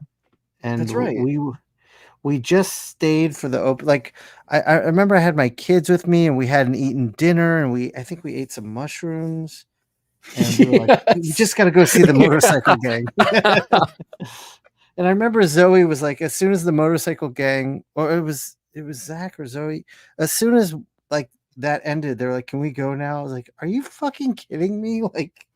And that's right. We just stayed for the open. Like I remember I had my kids with me and we hadn't eaten dinner and I think we ate some mushrooms. And we were like, we just got to go see the motorcycle gang. And I remember Zoe was like, as soon as the motorcycle gang, or it was Zach or Zoe, as soon as like that ended, they're like, can we go now? I was like, are you fucking kidding me? Like,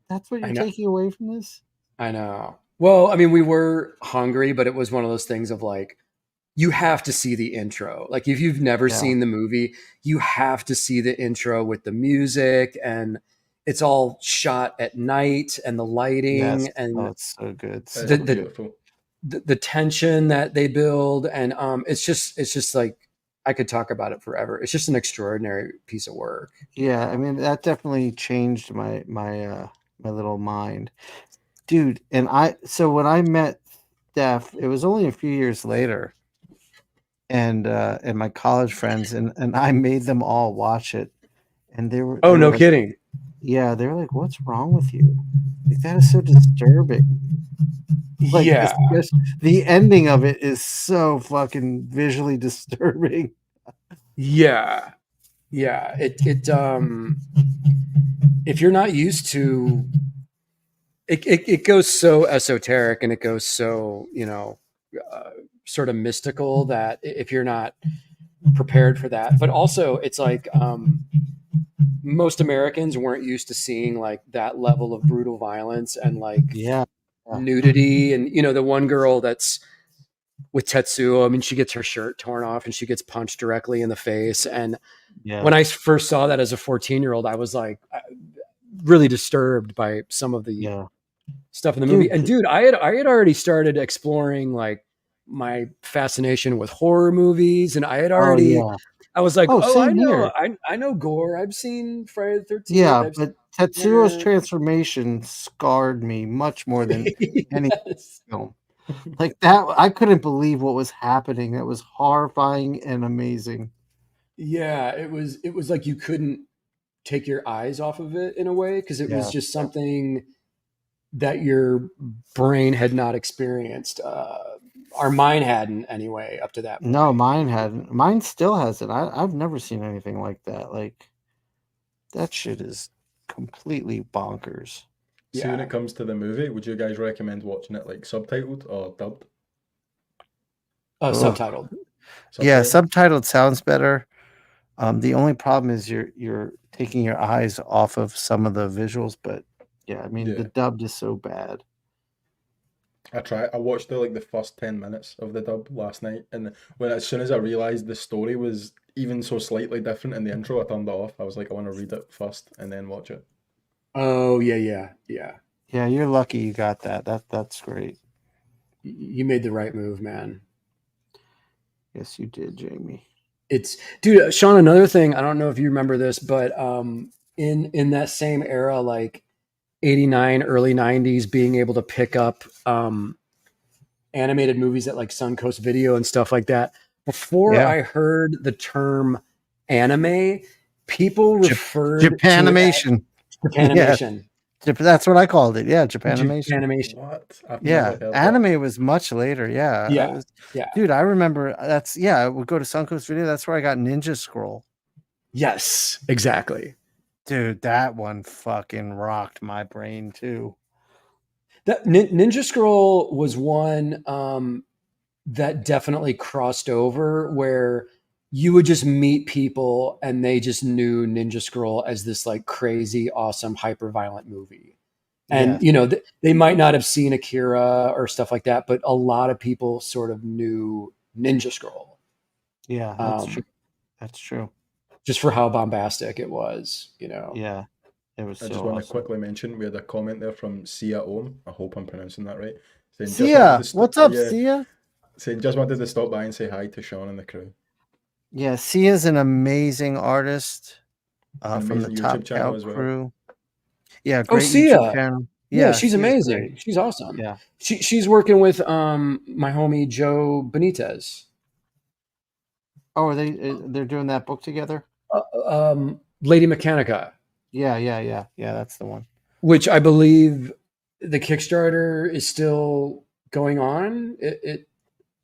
that's what you're taking away from this? I know. Well, I mean, we were hungry, but it was one of those things of like, you have to see the intro. Like if you've never seen the movie, you have to see the intro with the music, and it's all shot at night and the lighting and it's so good. The tension that they build. And it's just like, I could talk about it forever. It's just an extraordinary piece of work. Yeah. I mean, that definitely changed my little mind, dude. And so when I met Steph, it was only a few years later. and my college friends, and I made them all watch it, and they Oh, were no like, kidding. yeah, they were like, "What's wrong with you? Like that is so disturbing." Like Yeah. the ending of it is so fucking visually disturbing. Yeah. Yeah. If you're not used to it goes so esoteric and it goes so, uh, sort of mystical that if you're not prepared for that, but also it's like, most Americans weren't used to seeing like that level of brutal violence and like Yeah, yeah, nudity. And, the one girl that's with Tetsuo, I mean, she gets her shirt torn off and she gets punched directly in the face. And yeah, when I first saw that as a 14-year-old, I was like really disturbed by some of the yeah. stuff in the movie. Dude, And dude, I had already started exploring like my fascination with horror movies, and oh yeah. I was like, Oh, oh, same here. I know gore. I've seen Friday the 13th. Yeah, I've but seen Tetsuo's transformation scarred me much more than any yes. film. Like that, I couldn't believe what was happening. That was horrifying and amazing. Yeah, it was like you couldn't take your eyes off of it in a way because it was Yeah. just something that your brain had not experienced. Our mind hadn't anyway up to that No, point. mine hadn't. Mine still hasn't. I've never seen anything like that. Like that shit is completely bonkers. See, when Yeah. it comes to the movie, would you guys recommend watching it like subtitled or dubbed? Ugh. Subtitled. Yeah, Subtitled? subtitled sounds better. The only problem is you're taking your eyes off of some of the visuals, but yeah, I mean the Yeah. dubbed is so bad. I watched the first 10 minutes of the dub last night, and as soon as I realized the story was even so slightly different in the intro, I turned it off. I was like, I want to read it first and then watch it. Oh yeah. Yeah, you're lucky you got that. That's great. You made the right move, man. Yes, you did, Jamie. It's dude, Sean. Another thing, I don't know if you remember this, but in that same era, like 89, early 90s, being able to pick up animated movies at like Suncoast Video and stuff like that. Before Yeah. I heard the term anime, people referred to it as Japanimation. Yeah, Japanimation. that's what I called it. Yeah, Japanimation. Japanimation. What? I've Yeah, never heard that. anime was much later. Yeah, that Yeah, was, yeah. dude. I remember I would go to Suncoast Video. That's where I got Ninja Scroll. Yes, exactly. Dude, that one fucking rocked my brain too. That Ninja Scroll was one that definitely crossed over where you would just meet people and they just knew Ninja Scroll as this like crazy, awesome, hyper violent movie. And Yeah, they might not have seen Akira or stuff like that, but a lot of people sort of knew Ninja Scroll, yeah, that's true. That's true. just for how bombastic it was. Yeah, it was I so just want to awesome. quickly mention we had a comment there from Sia Om. I hope I'm pronouncing that right. Saying Sia, what's up, Sia? saying just wanted to stop by and say hi to Sean and the crew. Yeah, Sia's an amazing artist An from the amazing Top YouTube channel Cow as well. crew. Yeah, Oh, great YouTube Sia. channel. Yeah, Yeah, she's Sia's amazing. great. She's awesome. Yeah. She's working with my homie Joe Benitez. Oh, they're doing that book together? Lady Mechanica, Yeah. That's the one. which I believe the Kickstarter is still going on.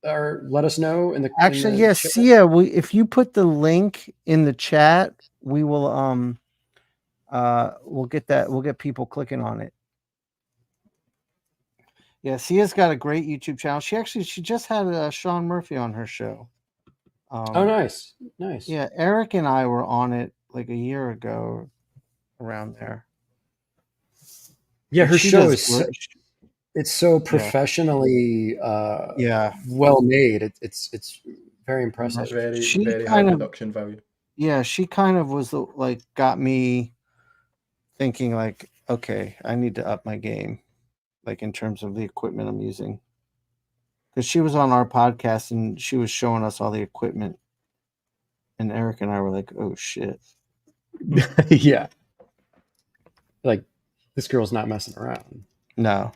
Or let us know in the Actually, in the yes, chat. Sia. If you put the link in the chat, we will we'll get that. We'll get people clicking on it. Yeah, Sia's got a great YouTube channel. She just had Sean Murphy on her show. Oh, nice. Yeah, Eric and I were on it like a year ago, around there. Yeah, But her she show does is great. it's so professionally Yeah, well made. It's very impressive. Very, she very high kind of production value. yeah, she kind of was like got me thinking like, okay, I need to up my game, like in terms of the equipment I'm using. Because she was on our podcast and she was showing us all the equipment, and Eric and I were like, oh shit. Yeah. Like this girl's not messing around. No.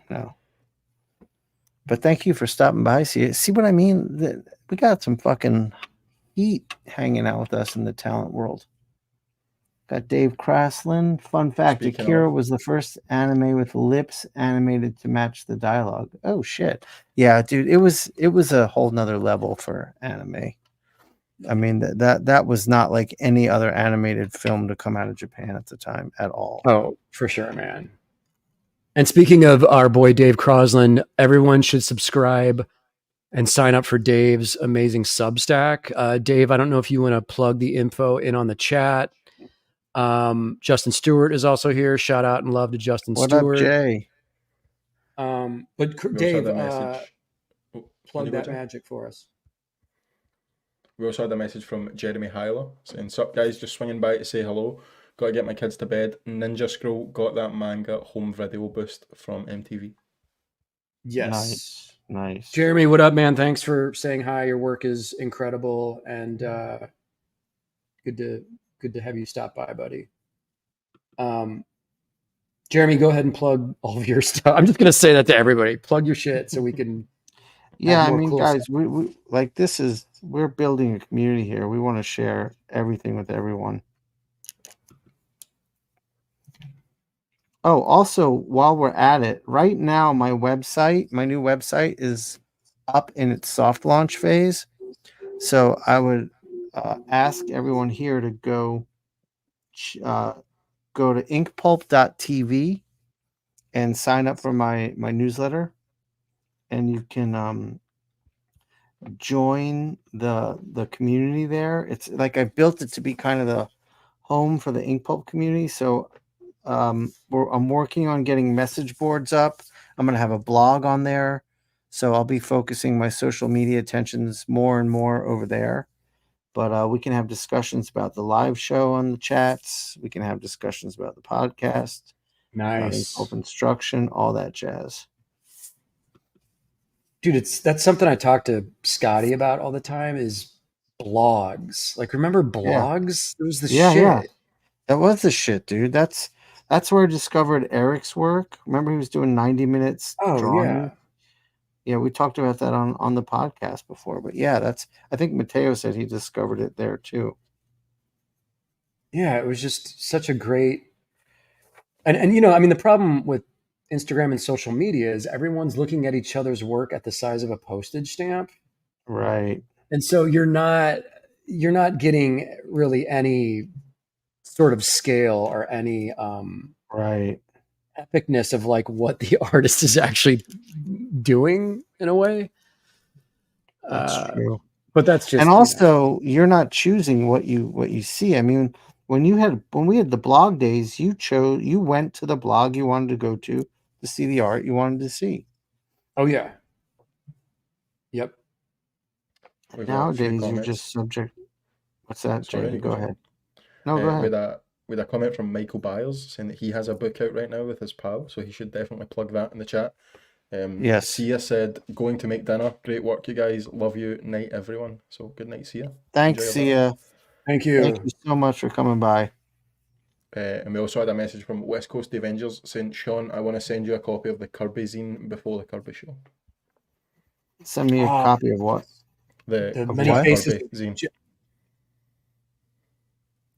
But thank you for stopping by. See what I mean? we got some fucking heat hanging out with us in the talent world. Got Dave Kraslin. Fun fact, Speaking Akira of- was the first anime with lips animated to match the dialogue. Oh shit. Yeah, dude, it was a whole nother level for anime. I mean, that was not like any other animated film to come out of Japan at the time at all. Oh, for sure, man. And speaking of our boy Dave Croslin, everyone should subscribe and sign up for Dave's amazing Substack. Dave, I don't know if you want to plug the info in on the chat. Justin Stewart is also here. Shout out and love to Justin What Stewart. up, Jay? But We also Dave, had a message. plug you go, that Jim? magic for us. We also had a message from Jeremy Hyler saying, "Sup guys, just swinging by to say hello. Got to get my kids to bed. Ninja Scroll got that manga home video boost from MTV." Yes. Nice. Jeremy, what up, man? Thanks for saying hi. Your work is incredible, and good to have you stop by, buddy. Jeremy, go ahead and plug all of your stuff. I'm just gonna say that to everybody. Plug your shit so we can. Yeah, have I more mean, cool guys, stuff. we like we're building a community here. We want to share everything with everyone. Oh, also, while we're at it, right now my new website is up in its soft launch phase. So I would ask everyone here to go to inkpulp.tv and sign up for my newsletter, and you can join the community there. It's like I built it to be kind of the home for the inkpulp community. So I'm working on getting message boards up. I'm going to have a blog on there. So I'll be focusing my social media attentions more and more over there. But we can have discussions about the live show on the chats. We can have discussions about the podcast, Nice. inkpulp instruction, all that jazz. Dude, that's something I talk to Scotty about all the time is blogs. Like, remember blogs? It was the shit. Yeah. That was the shit, dude. That's where I discovered Eric's work. Remember he was doing 90 minutes drawing? Yeah. Yeah, we talked about that on the podcast before. But yeah, I think Mateo said he discovered it there too. Yeah, it was just such a great and you know, I mean, the problem with Instagram and social media is everyone's looking at each other's work at the size of a postage stamp. Right. And so you're not getting really any sort of scale or any Right. epicness of like what the artist is actually doing in a way. That's true. But that's just and also you're not choosing what you see. I mean, when we had the blog days, you went to the blog you wanted to go to see the art you wanted to see. Oh yeah. Yep. Nowadays you're just subject. What's that, Jamie? Go ahead. No, go ahead. With a comment from Michael Byers saying that he has a book out right now with his pal, so he should definitely plug that in the chat. Yes. Sia said, "Going to make dinner. Great work, you guys. Love you. Night, everyone." So good night, Sia. Thanks, Sia. Thank you. Thank you so much for coming by. And we also had a message from West Coast Avengers saying, "Sean, I want to send you a copy of the Kirby zine before the Kirby show." Send me a copy of what? The Many Faces Kirby zine.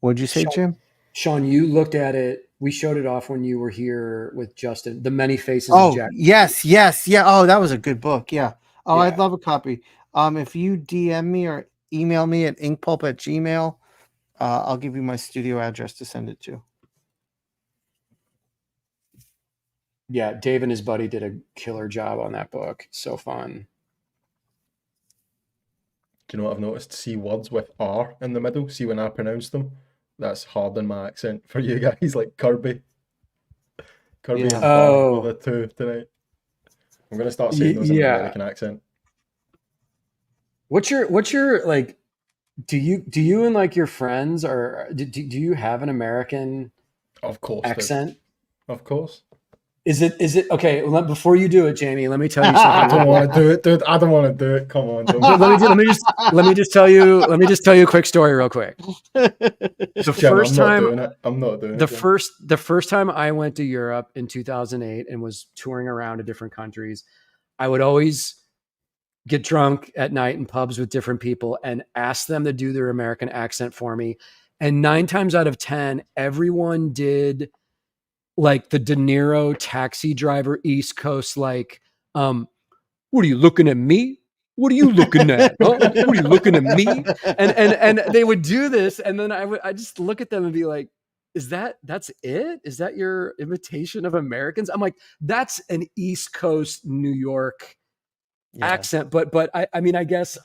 What'd you say, Jim? Sean, you looked at it. We showed it off when you were here with Justin. The Many Faces of Jack. Yes. Yeah. Oh, that was a good book. Yeah. Oh, yeah. I'd love a copy. If you DM me or email me at inkpulp@gmail.com, I'll give you my studio address to send it to. Yeah, Dave and his buddy did a killer job on that book. So fun. Do you know what I've noticed? See words with R in the middle. See when I pronounce them? That's hard in my accent for you guys, like Kirby. Kirby is hard with a 2 tonight. I'm gonna start saying those in an American accent. What's your like? Do you and like your friends or do you have an American? Of course, accent. Dude. Of course. Is it okay? Before you do it, Jamie, let me tell you something. I don't want to do it, dude. I don't want to do it. Come on. Let me just tell you a quick story, real quick. The first time I'm not doing it. The first time I went to Europe in 2008 and was touring around to different countries, I would always get drunk at night in pubs with different people and ask them to do their American accent for me. And 9 times out of 10, everyone did like the De Niro Taxi Driver East Coast, like, what are you looking at me? What are you looking at? Huh? What are you looking at me? And they would do this, and then I just look at them and be like, that's it? Is that your imitation of Americans? I'm like, that's an East Coast New York accent, but I mean, I guess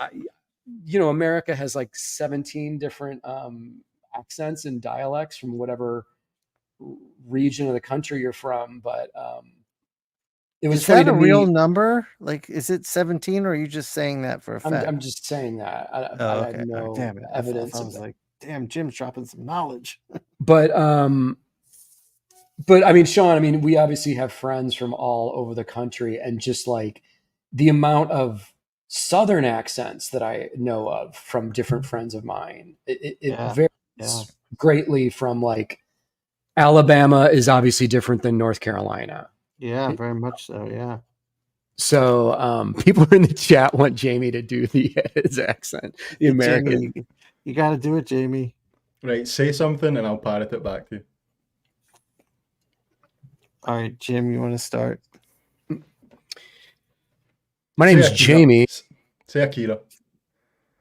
America has like 17 different accents and dialects from whatever region of the country you're from, but it was Is funny that to a real me. number? Like, is it 17, or are you just saying that for a fact? I'm just saying that. I Oh, had okay. Oh, no damn it. evidence I of was that. like, damn, Jim's dropping some knowledge. But I mean, Sean, I mean, we obviously have friends from all over the country, and just like the amount of Southern accents that I know of from different friends of mine, it varies greatly from like Alabama is obviously different than North Carolina. Yeah, very much so. Yeah. So people in the chat want Jamie to do his accent, the American. Jamie, you got to do it, Jamie. Right, say something and I'll parrot it back to you. All right, Jim, you want to start? My name's Jamie. Say Akira.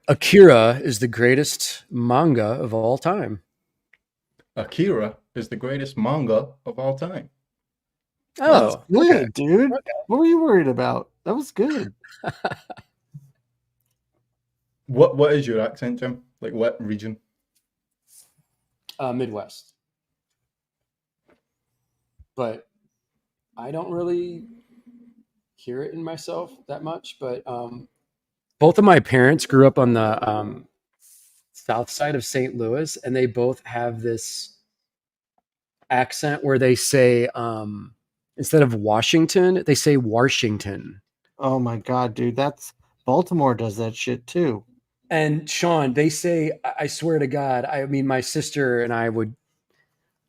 Akira is the greatest manga of all time. Akira is the greatest manga of all time. Oh, that's good, okay. Dude. Okay. What were you worried about? That was good. What is your accent, Jim? Like what region? Midwest. But I don't really hear it in myself that much. But both of my parents grew up on the south side of St. Louis, and they both have this accent where they say instead of Washington, they say Washington. Oh my God, dude. Baltimore does that shit too. And Sean, they say, I swear to God, I mean, my sister and I would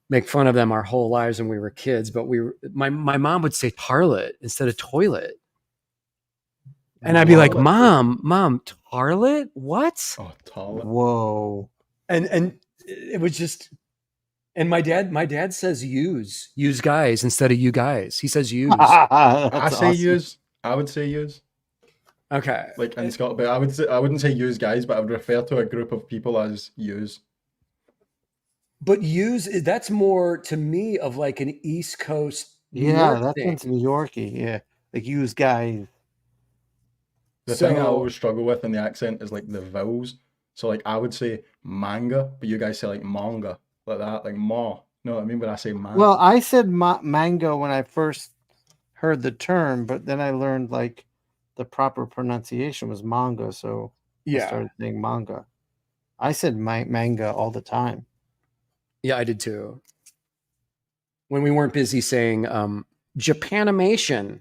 make fun of them our whole lives when we were kids, but my mom would say tarlet instead of toilet. And I'd be like, Mom, tarlet? What? Oh, tarlet. Whoa. And it was just, and my dad says use guys instead of you guys. He says use. I say awesome. Use. I would say use. Okay. Like in Scotland, but I wouldn't say use guys, but I would refer to a group of people as use. But use, that's more to me of like an East Coast New York that thing. Sounds New Yorky. Yeah. Like use guys. The thing I always struggle with in the accent is like the vowels. So like I would say manga, but you guys say like manga, like that, like ma. You know what I mean? When I say manga. Well, I said mango when I first heard the term, but then I learned like the proper pronunciation was manga, so I started saying manga. I said manga all the time. Yeah, I did too. When we weren't busy saying Japanimation.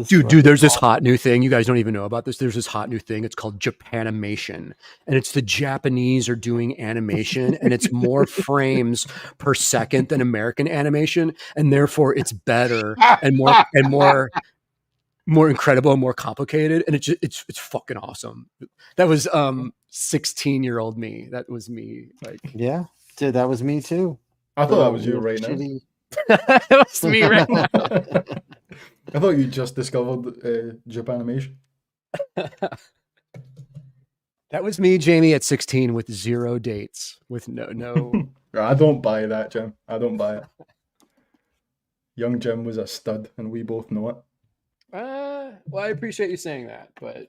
Dude, Dude, there's this hot new thing. You guys don't even know about this. There's this hot new thing. It's called Japanimation. And it's the Japanese are doing animation, and it's more frames per second than American animation. And therefore it's better and more incredible and more complicated. And it's fucking awesome. That was 16-year-old me. That was me. Like, yeah, dude, that was me too. I thought that was you right now. That was me right now. I thought you just discovered Japanimation. That was me, Jamie, at 16 with 0 dates, with no. I don't buy that, Jim. I don't buy it. Young Jim was a stud, and we both know it. Well, I appreciate you saying that, but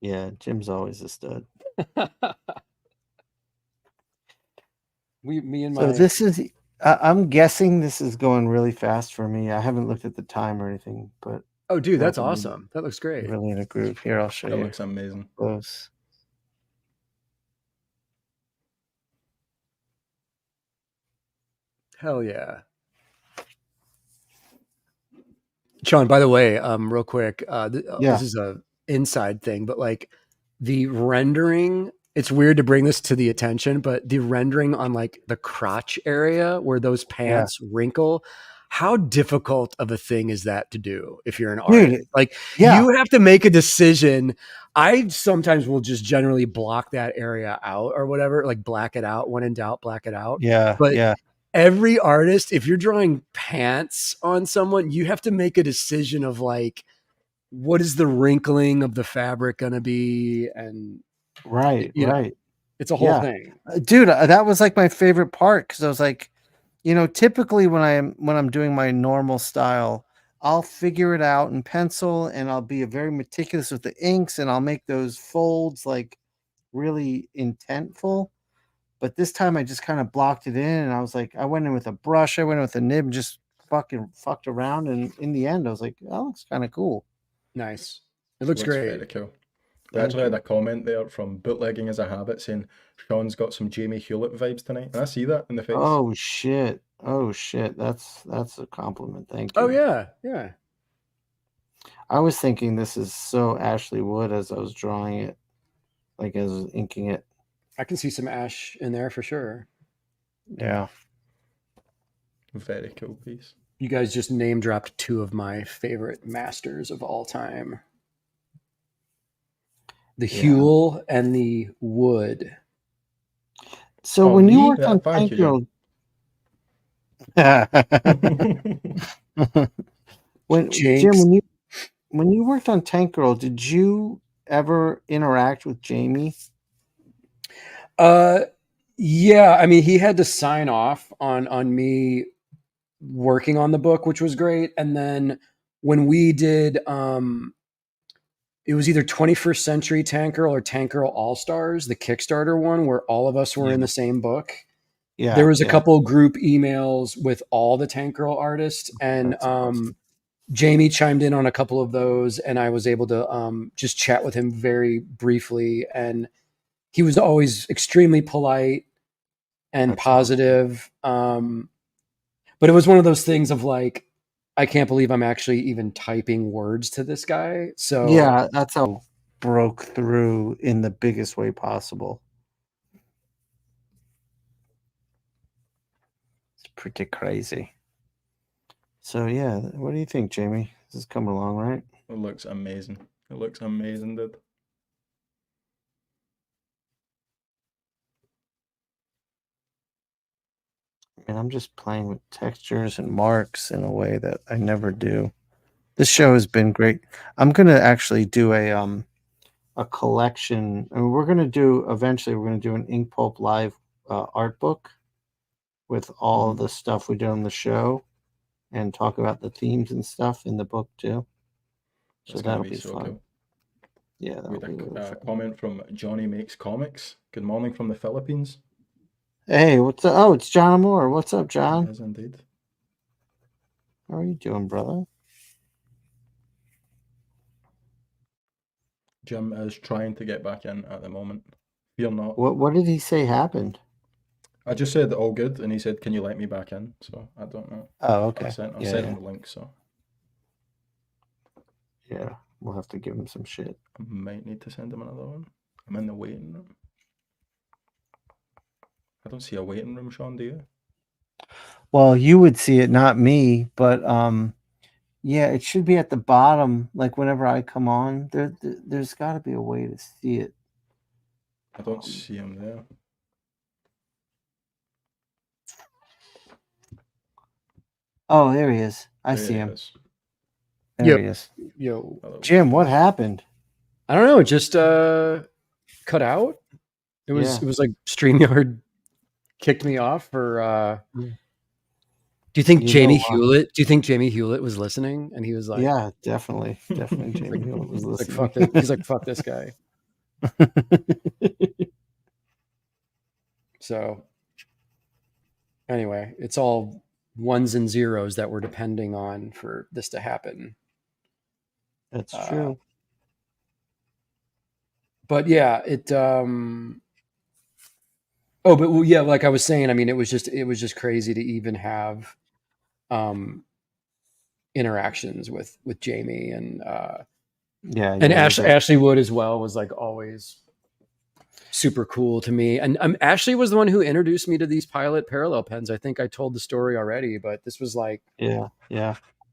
yeah, Jim's always a stud. This is. I'm guessing this is going really fast for me. I haven't looked at the time or anything, but oh, dude, that's awesome. That looks great. Really in a groove. Here, I'll show you. That looks amazing. Close. Hell yeah. Sean, by the way, real quick, this is a inside thing, but like the rendering, it's weird to bring this to the attention, but the rendering on like the crotch area where those pants wrinkle, how difficult of a thing is that to do if you're an Dude, artist? Like yeah. you have to make a decision. I sometimes will just generally block that area out or whatever, like black it out. When in doubt, black it out. Yeah. But yeah. every artist, if you're drawing pants on someone, you have to make a decision of like, what is the wrinkling of the fabric going to be? And Right. you know, Right. it's a whole Yeah. thing. Dude, that was like my favorite part because I was like, typically when I'm doing my normal style, I'll figure it out in pencil and I'll be very meticulous with the inks and I'll make those folds like really intentful. But this time I just kind of blocked it in and I was like, I went in with a brush, I went in with a nib and just fucking fucked around. And in the end, I was like, that looks kind of cool. Nice. It looks great. Very cool. We actually had a comment there from Bootlegging as a Habit saying Sean's got some Jamie Hewlett vibes tonight. And I see that in the face. Oh shit. That's a compliment. Thank you. Oh yeah. Yeah. I was thinking this is so Ashley Wood as I was drawing it, like as I was inking it. I can see some ash in there for sure. Yeah. Very cool piece. You guys just name dropped two of my favorite masters of all time. The Huel and the Wood. So when you worked on Tank Girl, Jim, when you worked on Tank Girl, did you ever interact with Jamie? Yeah, I mean, he had to sign off on me working on the book, which was great. And then when we did, it was either 21st Century Tank Girl or Tank Girl All Stars, the Kickstarter one, where all of us were in the same book. Yeah, there was a couple group emails with all the Tank Girl artists, and Jamie chimed in on a couple of those, and I was able to just chat with him very briefly, and he was always extremely polite and positive. But it was one of those things of like, I can't believe I'm actually even typing words to this guy. So yeah, that's how broke through in the biggest way possible. It's pretty crazy. So yeah, what do you think, Jamie? This is coming along, right? It looks amazing. It looks amazing, dude. And I'm just playing with textures and marks in a way that I never do. This show has been great. I'm gonna actually do a collection, and we're gonna do an inkpulp live art book with all of the stuff we did on the show, and talk about the themes and stuff in the book too. So that'll be fun. Cool. Yeah, that'll be really fun. Comment from Johnny Makes Comics. Good morning from the Philippines. Hey, what's up? Oh, it's John Moore. What's up, John? Yes, indeed. How are you doing, brother? Jim is trying to get back in at the moment. Fear not. What did he say happened? I just said all good, and he said, "Can you let me back in?" So I don't know. Oh, okay. I sent him the link, so yeah, we'll have to give him some shit. I might need to send him another one. I'm in the waiting room. I don't see a waiting room, Sean, do you? Well, you would see it, not me, but yeah, it should be at the bottom. Like whenever I come on, there's got to be a way to see it. I don't see him there. Oh, there he is. I see him. There he is. Yo, Jim, what happened? I don't know. It just cut out. It was like StreamYard kicked me off for do you think Jamie Hewlett was listening? And he was like, yeah, definitely Jamie Hewlett was listening. Like, fuck this. He's like, fuck this guy. So anyway, it's all ones and zeros that we're depending on for this to happen. That's true. But yeah, it like I was saying, I mean, it was just crazy to even have interactions with Jamie and Ashley Wood as well was like always super cool to me. And Ashley was the one who introduced me to these Pilot parallel pens. I think I told the story already, but this was like, Yeah.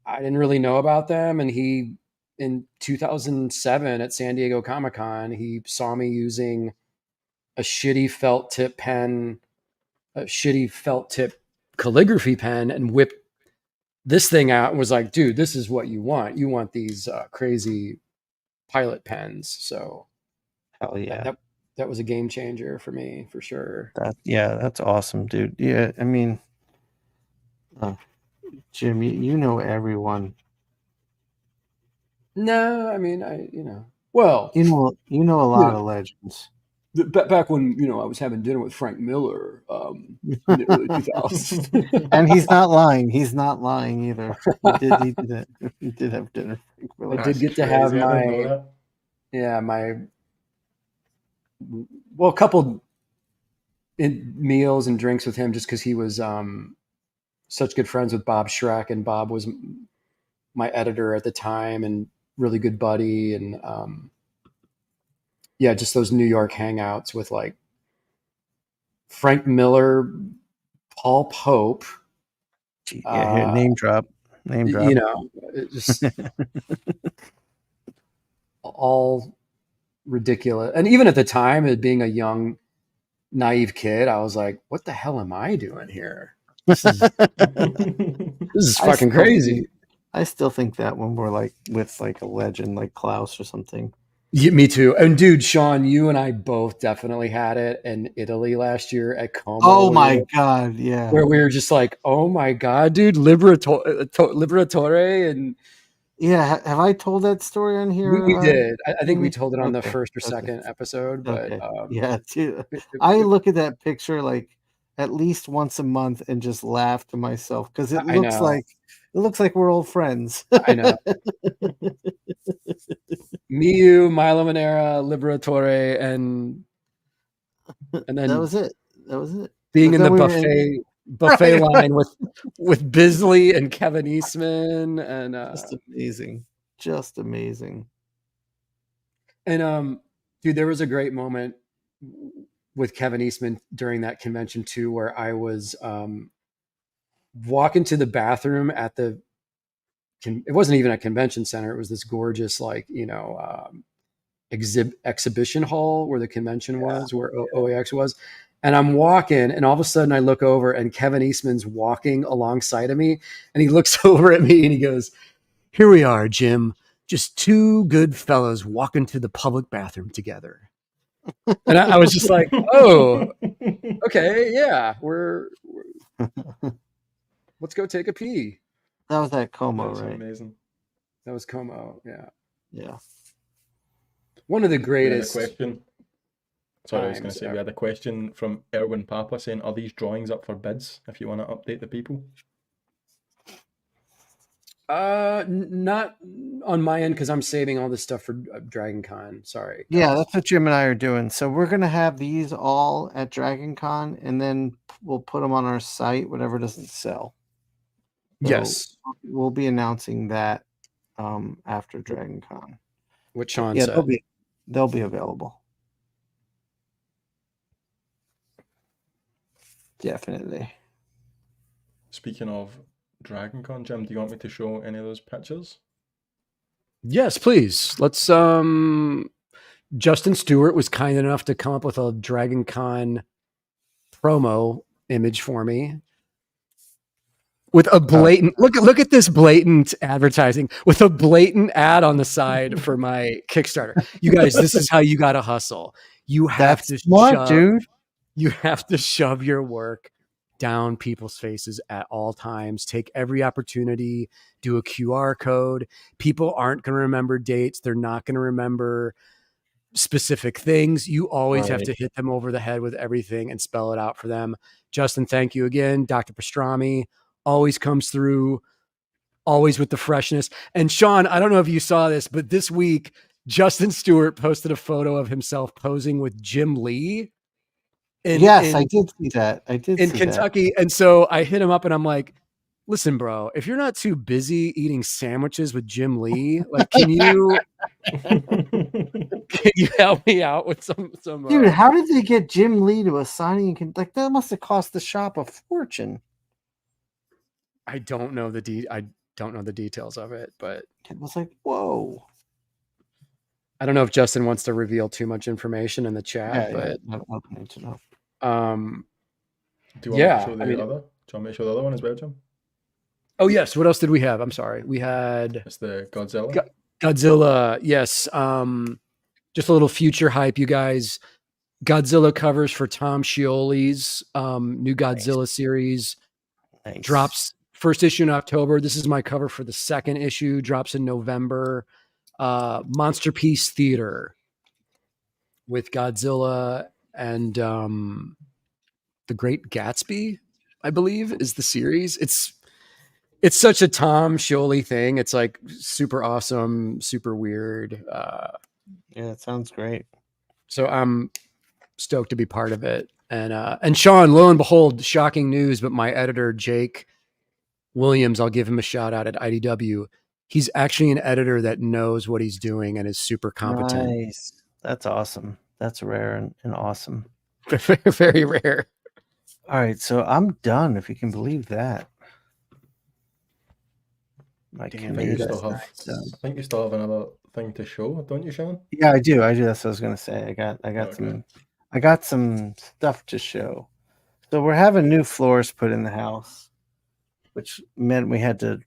I didn't really know about them. And he, in 2007 at San Diego Comic-Con, he saw me using a shitty felt tip pen, a shitty felt tip calligraphy pen, and whipped this thing out and was like, dude, this is what you want. You want these crazy Pilot pens. So Hell yeah. that was a game changer for me, for sure. That's awesome, dude. Yeah, I mean, Jim, you know everyone. No, I mean, well, you know a lot of legends. Back when I was having dinner with Frank Miller in the early 2000s, and he's not lying. He's not lying either. He did it. He did have dinner. I did get to have a couple meals and drinks with him, just because he was such good friends with Bob Schreck, and Bob was my editor at the time and really good buddy. And just those New York hangouts with like Frank Miller, Paul Pope. Name drop. Just all ridiculous. And even at the time, as being a young, naive kid, I was like, what the hell am I doing here? This is fucking crazy. I still think that when we're like with like a legend like Klaus or something. Yeah, me too. And dude, Sean, you and I both definitely had it in Italy last year at Como. Oh my God, yeah. Where we were just like, oh my God, dude, Liberatore. And yeah, have I told that story on here? We did. I think we told it on the first or second episode. But yeah, dude, I look at that picture like at least once a month and just laugh to myself because it looks like we're old friends. I know. Me, you, Milo Manera, Liberatore, and then that was it. Being in the buffet line with Bisley and Kevin Eastman, and just amazing. And dude, there was a great moment with Kevin Eastman during that convention too, where I was walking to the bathroom at it wasn't even a convention center. It was this gorgeous, exhibition hall where the convention was, where OAX was. And I'm walking, and all of a sudden I look over, and Kevin Eastman's walking alongside of me, and he looks over at me and he goes, "Here we are, Jim, just two good fellows walking to the public bathroom together." And I was just like, "Oh, okay, yeah, we're let's go take a pee." That was at Como, right? Amazing. That was Como, yeah. Yeah. One of the greatest. I was going to say, we had a question from Erwin Papa saying, are these drawings up for bids, if you want to update the people? Not on my end, because I'm saving all this stuff for Dragon Con. Sorry. Yeah, that's what Jim and I are doing. So we're going to have these all at Dragon Con, and then we'll put them on our site, whatever doesn't sell. So yes. We'll be announcing that after Dragon Con. What Sean said. They'll be available. Definitely. Speaking of Dragon Con, Jim, do you want me to show any of those pictures? Yes, please. Let's Justin Stewart was kind enough to come up with a Dragon Con promo image for me. With a blatant look at this blatant advertising with a blatant ad on the side for my Kickstarter. You guys, this is how you got to hustle. You have to dude. You have to shove your work down people's faces at all times. Take every opportunity, do a QR code. People aren't going to remember dates. They're not going to remember specific things. You always have to hit them over the head with everything and spell it out for them. Justin, thank you again. Dr. Pastrami always comes through, always with the freshness. And Sean, I don't know if you saw this, but this week, Justin Stewart posted a photo of himself posing with Jim Lee. I did see that. In Kentucky. And so I hit him up and I'm like, listen, bro, if you're not too busy eating sandwiches with Jim Lee, like, can you Can you help me out with some? Dude, how did they get Jim Lee to assigning? Like that must have cost the shop a fortune. I don't know the details of it, but It was like, whoa. I don't know if Justin wants to reveal too much information in the chat. Yeah, I don't need to know. But Do you want me to show the other? Do you want me to show the other one as well, Jim? Oh yes. What else did we have? I'm sorry. We had It's the Godzilla. Godzilla. Yes. Just a little future hype, you guys. Godzilla covers for Tom Scioli's new Godzilla series. Nice. Drops first issue in October. This is my cover for the second issue. Drops in November. Monster Piece Theater with Godzilla and The Great Gatsby, I believe, is the series. It's such a Tom Scioli thing. It's like super awesome, super weird. Yeah, it sounds great. So I'm stoked to be part of it. And Sean, lo and behold, shocking news, but my editor, Jake Williams, I'll give him a shout out at IDW. He's actually an editor that knows what he's doing and is super competent. Nice. That's awesome. That's rare and awesome. Very rare. All right, so I'm done, if you can believe that. I think you still have another thing to show, don't you, Sean? Yeah, I do. That's what I was gonna say. I got some stuff to show. So we're having new floors put in the house, which meant we had to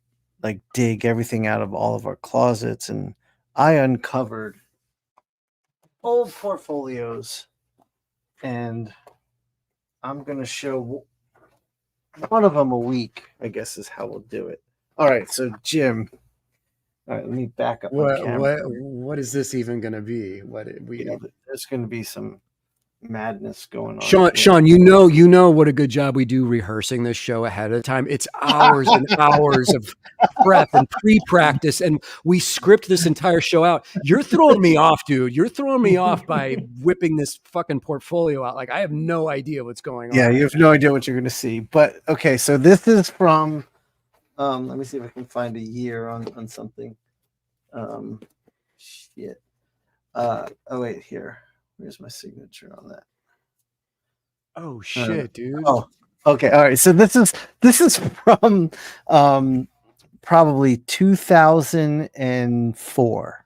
like dig everything out of all of our closets, and I uncovered old portfolios, and I'm gonna show one of them a week, I guess is how we'll do it. All right, so Jim. All right, let me back up. What is this even going to be? There's going to be some madness going Sean, on. you know what a good job we do rehearsing this show ahead of time. It's hours and hours of prep and pre-practice, and we script this entire show out. You're throwing me off, dude. You're throwing me off by whipping this fucking portfolio out. Like I have no idea what's going on. Yeah, you have no idea what you're going to see. But okay, so this is from. Let me see if I can find a year on something. Shit. Oh wait, here. Where's my signature on that? Oh shit, dude. Oh, okay. All right. So this is from probably 2004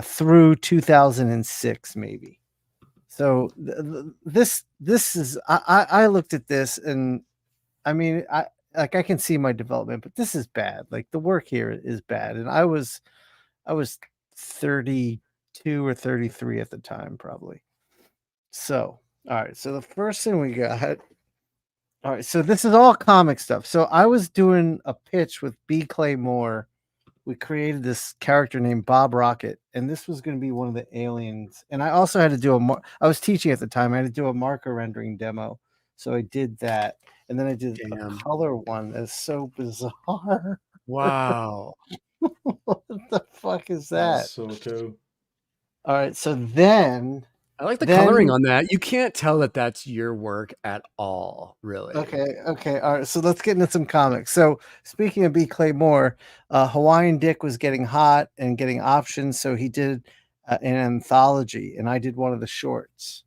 through 2006, maybe. So this is I looked at this, and I mean I can see my development, but this is bad. Like the work here is bad. And I was 32 or 33 at the time, probably. So, all right. So the first thing we got. All right. So this is all comic stuff. So I was doing a pitch with B. Clay Moore. We created this character named Bob Rocket, and this was going to be one of the aliens. And I also had to do I was teaching at the time. I had to do a marker rendering demo. So I did that. And then I did a color one that's so bizarre. Wow. What the fuck is that? That's so cool. All right. So then. I like the coloring on that. You can't tell that that's your work at all, really. Okay. All right. So let's get into some comics. So speaking of B. Clay Moore, Hawaiian Dick was getting hot and getting options. So he did an anthology, and I did one of the shorts.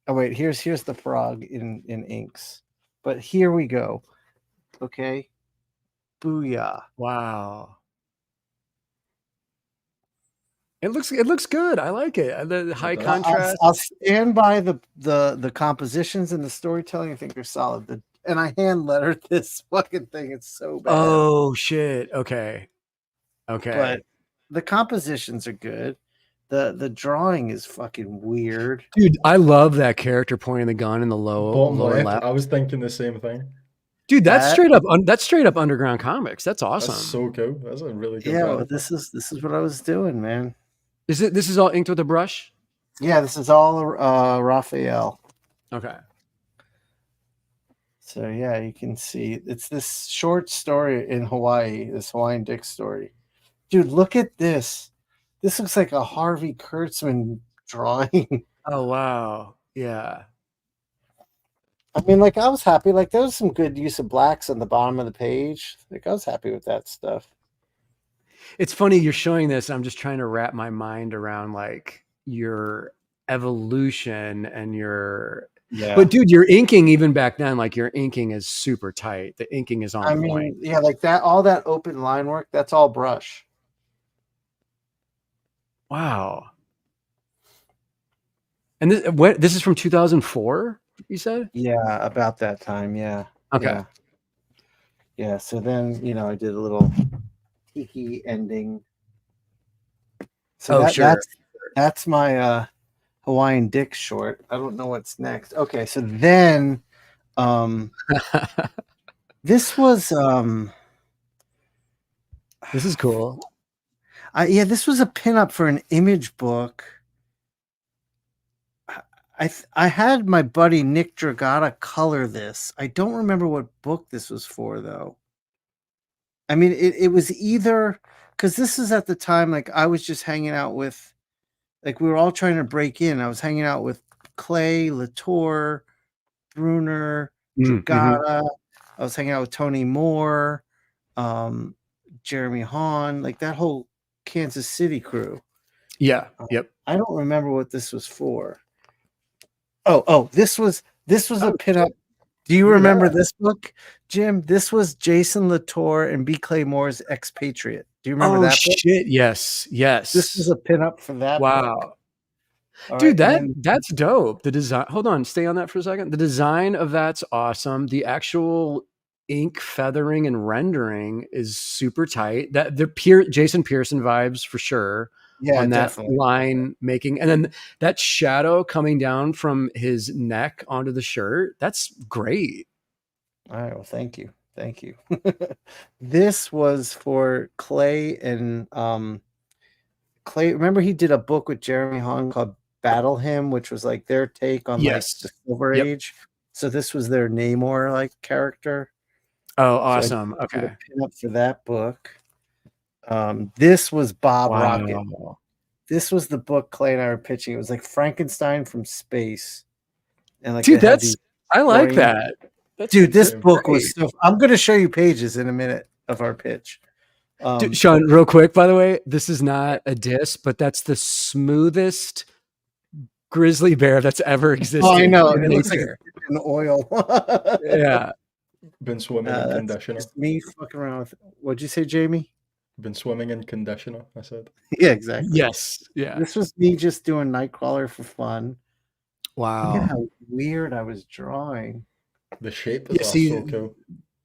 Oh, wait. Here's the frog in inks. But here we go. Okay. Booyah. Wow. It looks good. I like it. The high contrast. I'll stand by the compositions and the storytelling. I think they're solid. And I hand lettered this fucking thing. It's so bad. Oh shit. Okay. But the compositions are good. The drawing is fucking weird. Dude, I love that character pointing the gun in the lower left. I was thinking the same thing. Dude, that's straight up underground comics. That's awesome. That's so cool. That's a really good. Yeah, well, this is what I was doing, man. This is all inked with a brush? Yeah, this is all Raphael. Okay. So yeah, you can see it's this short story in Hawaii, this Hawaiian Dick story. Dude, look at this. This looks like a Harvey Kurtzman drawing. Oh wow. Yeah. I mean, like I was happy. Like there was some good use of blacks on the bottom of the page. Like I was happy with that stuff. It's funny you're showing this. I'm just trying to wrap my mind around like your evolution and your. Yeah. But dude, your inking even back then, like your inking is super tight. The inking is on I point. mean, yeah, like that, all that open line work, that's all brush. Wow. And this is from 2004, you said? Yeah, about that time. Yeah. Okay. Yeah. Yeah. So then, you know, I did a little tiki ending. So Sure. that's my Hawaiian Dick short. I don't know what's next. Okay, so then this was This is cool. this was a pinup for an image book. I had my buddy Nick Dragata color this. I don't remember what book this was for though. I mean, it was either because this is at the time like I was just hanging out with, like we were all trying to break in. I was hanging out with Clay, Latour, Bruner, Dragata. I was hanging out with Tony Moore, Jeremy Hahn, like that whole Kansas City crew. Yeah. Yep. I don't remember what this was for. Oh, this was a pinup. Do you remember this book, Jim? This was Jason Latour and B. Clay Moore's Expatriate. Do you remember that book? Shit. Yes. This was a pinup for that book. All Dude, right, that's dope. The design, hold on, stay on that for a second. The design of that's awesome. The actual ink feathering and rendering is super tight. That the Jason Pearson vibes for sure. Yeah, on that definitely. line making, and then that shadow coming down from his neck onto the shirt. That's great. All right, well, thank you. This was for Clay and Clay. Remember, he did a book with Jeremy Hahn called Battle Hymn, which was like their take on like the Silver Age. So this was their Namor like character. Oh, awesome. So okay. Pin up for that book. This was Bob Rocket. This was the book Clay and I were pitching. It was like Frankenstein from space. And like, dude, I like that. Dude, this book was so. I'm going to show you pages in a minute of our pitch. Dude, Sean, real quick, by the way, this is not a diss, but that's the smoothest grizzly bear that's ever existed. Oh, I know. It looks like an oil. Yeah. Been swimming in conditioner. Me fucking around with. What'd you say, Jamie? Been swimming in conditioner, I said. Yeah, exactly. Yes. Yeah. This was me just doing Nightcrawler for fun. Wow. Look at how weird I was drawing. The shape is so cool.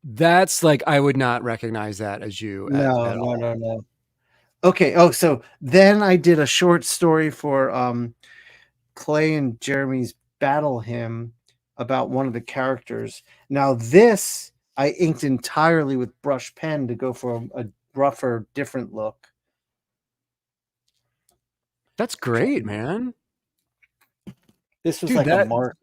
That's like, I would not recognize that as you. No. Okay. Oh, so then I did a short story for Clay and Jeremy's Battle Hymn about one of the characters. Now this I inked entirely with brush pen to go for a rougher, different look. That's great, man. This was like a mark.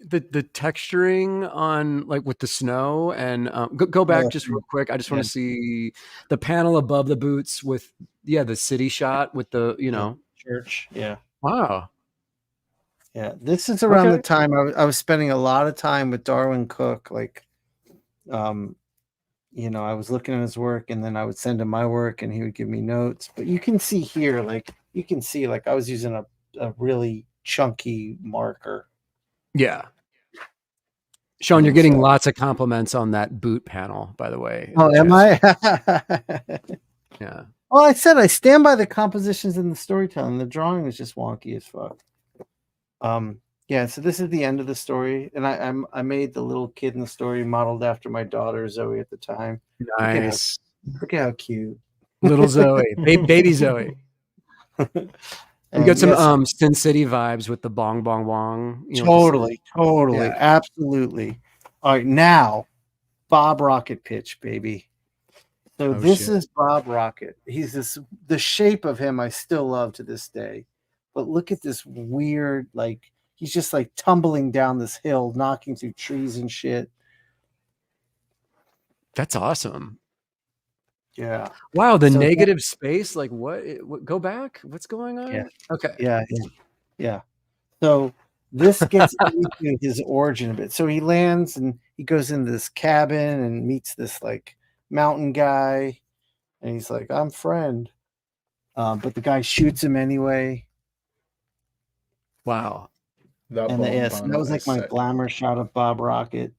The texturing on like with the snow and go back just real quick. I just want to see the panel above the boots with the city shot with the church. Yeah. Wow. Yeah, this is around the time I was spending a lot of time with Darwin Cook. Like, I was looking at his work, and then I would send him my work, and he would give me notes. But you can see here, I was using a really chunky marker. Yeah. Sean, you're getting lots of compliments on that boot panel, by the way. Oh, am I? Yeah. Well, I said I stand by the compositions and the storytelling. The drawing was just wonky as fuck. So this is the end of the story, and I made the little kid in the story modeled after my daughter Zoe at the time. Nice. Look at how cute. Little Zoe. Baby Zoe. You got some Sin City vibes with the bong bong bong. Totally. Yeah. Absolutely. All right, now Bob Rocket pitch, baby. So this is Bob Rocket. He's the shape of him I still love to this day. But look at this weird, like, he's just like tumbling down this hill, knocking through trees and shit. That's awesome. Yeah. Wow, the negative space, like what? Go back. What's going on? Yeah. Okay. Yeah. So this gets into his origin a bit. So he lands and he goes into this cabin and meets this like mountain guy. and he's like, "I'm friend," but the guy shoots him anyway. Wow. That And bottom yes, that panel was like is my sick. glamour shot of Bob Rocket.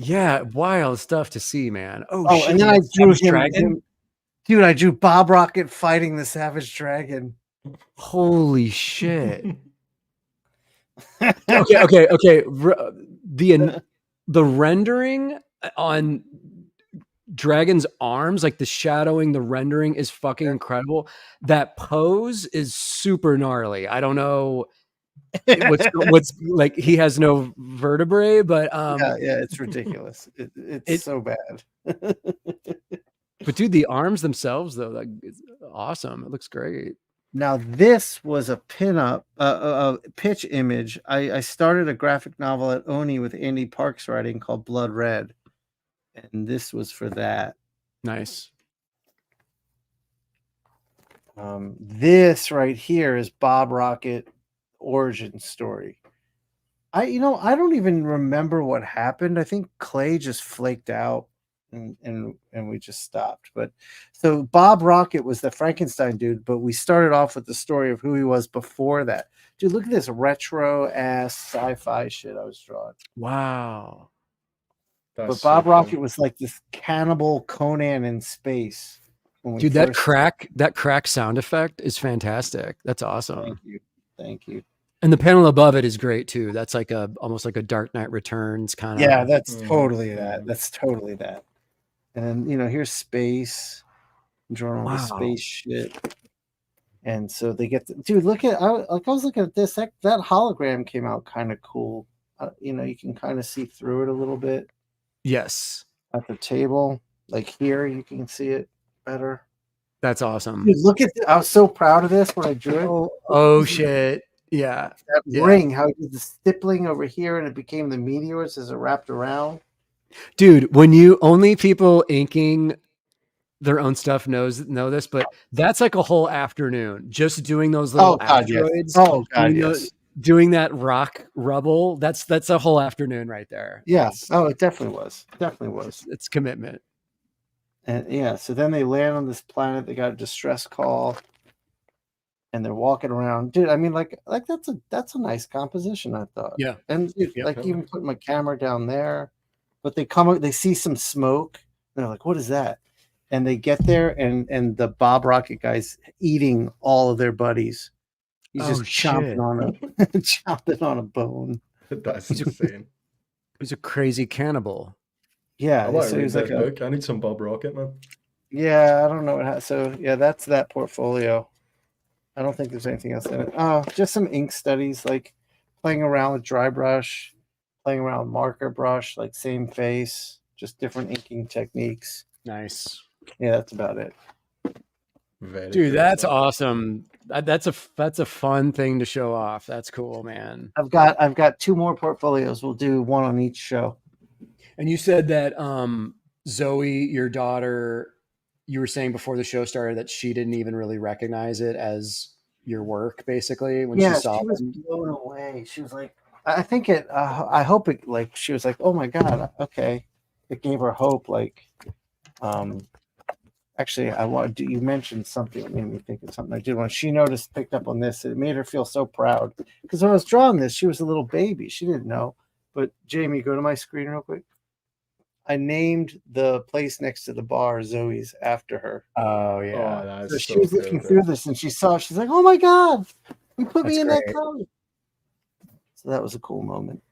Yeah, wild stuff to see, man. Oh, Oh, shit. and then we I got drew Savage Dragon. dude. I drew Bob Rocket fighting the Savage Dragon. Holy shit. Okay. The rendering on Dragon's arms, like the shadowing, the rendering is fucking incredible. That pose is super gnarly. I don't know what's like, he has no vertebrae, but yeah, it's ridiculous. It's so bad. but dude, the arms themselves though, like, it's awesome. It looks great. Now this was a pinup, a pitch image. I started a graphic novel at Oni with Andy Parks writing called Blood Red, and this was for that. Nice. This right here is Bob Rocket origin story. I don't even remember what happened. I think Clay just flaked out and we just stopped. But so Bob Rocket was the Frankenstein dude, but we started off with the story of who he was before that. Dude, look at this retro ass sci-fi shit I was drawing. Wow. That's But Bob so Rocket cool. was like this cannibal Conan in space. Dude, that crack sound effect is fantastic. That's awesome. Thank you. And the panel above it is great too. That's like almost like a Dark Knight Returns kind of. Yeah, that's totally that. That's totally that. And then here's space, I'm drawing all the space shit. And so they get dude. Look at I was looking at this. That hologram came out kind of cool. You can kind of see through it a little bit. Yes. At the table, like here, you can see it better. That's awesome. Dude, look at I was so proud of this when I drew it. Oh shit. Yeah. That ring, how he did the stippling over here and it became the meteors as it wrapped around. Dude, only people inking their own stuff know this, but that's like a whole afternoon just doing those little asteroids. Yes. Oh god, yes. Doing that rock rubble. That's a whole afternoon right there. Yeah. It definitely was. It's commitment. And yeah, so then they land on this planet. They got a distress call, and they're walking around. Dude, I mean, like that's a nice composition, I thought. Yeah. And dude, even putting my camera down there, but they see some smoke. They're like, "What is that?" And they get there, and the Bob Rocket guy's eating all of their buddies. He's just chomping on a bone. That's insane. He's a crazy cannibal. Yeah, I want to so read he's that like book. I need some Bob Rocket, man. Yeah, I don't know what. So yeah, that's that portfolio. I don't think there's anything else in it. Oh, just some ink studies, like playing around with dry brush, playing around with marker brush, like same face, just different inking techniques. Nice. Yeah, that's about it. Dude, that's awesome. That's a fun thing to show off. That's cool, man. I've got 2 more portfolios. We'll do one on each show. And you said that Zoe, your daughter, you were saying before the show started that she didn't even really recognize it as your work, basically, when she saw it. She was blown away. She was like, I think it. I hope it. Like she was like, oh my god, okay. It gave her hope. Like, actually, you mentioned something that made me think of something I did when she picked up on this. It made her feel so proud because when I was drawing this, she was a little baby. She didn't know. But Jamie, go to my screen real quick. I named the place next to the bar Zoe's after her. Oh yeah. So she was looking through this and she saw. She's like, "Oh my god, you put me in that comic." So that was a cool moment.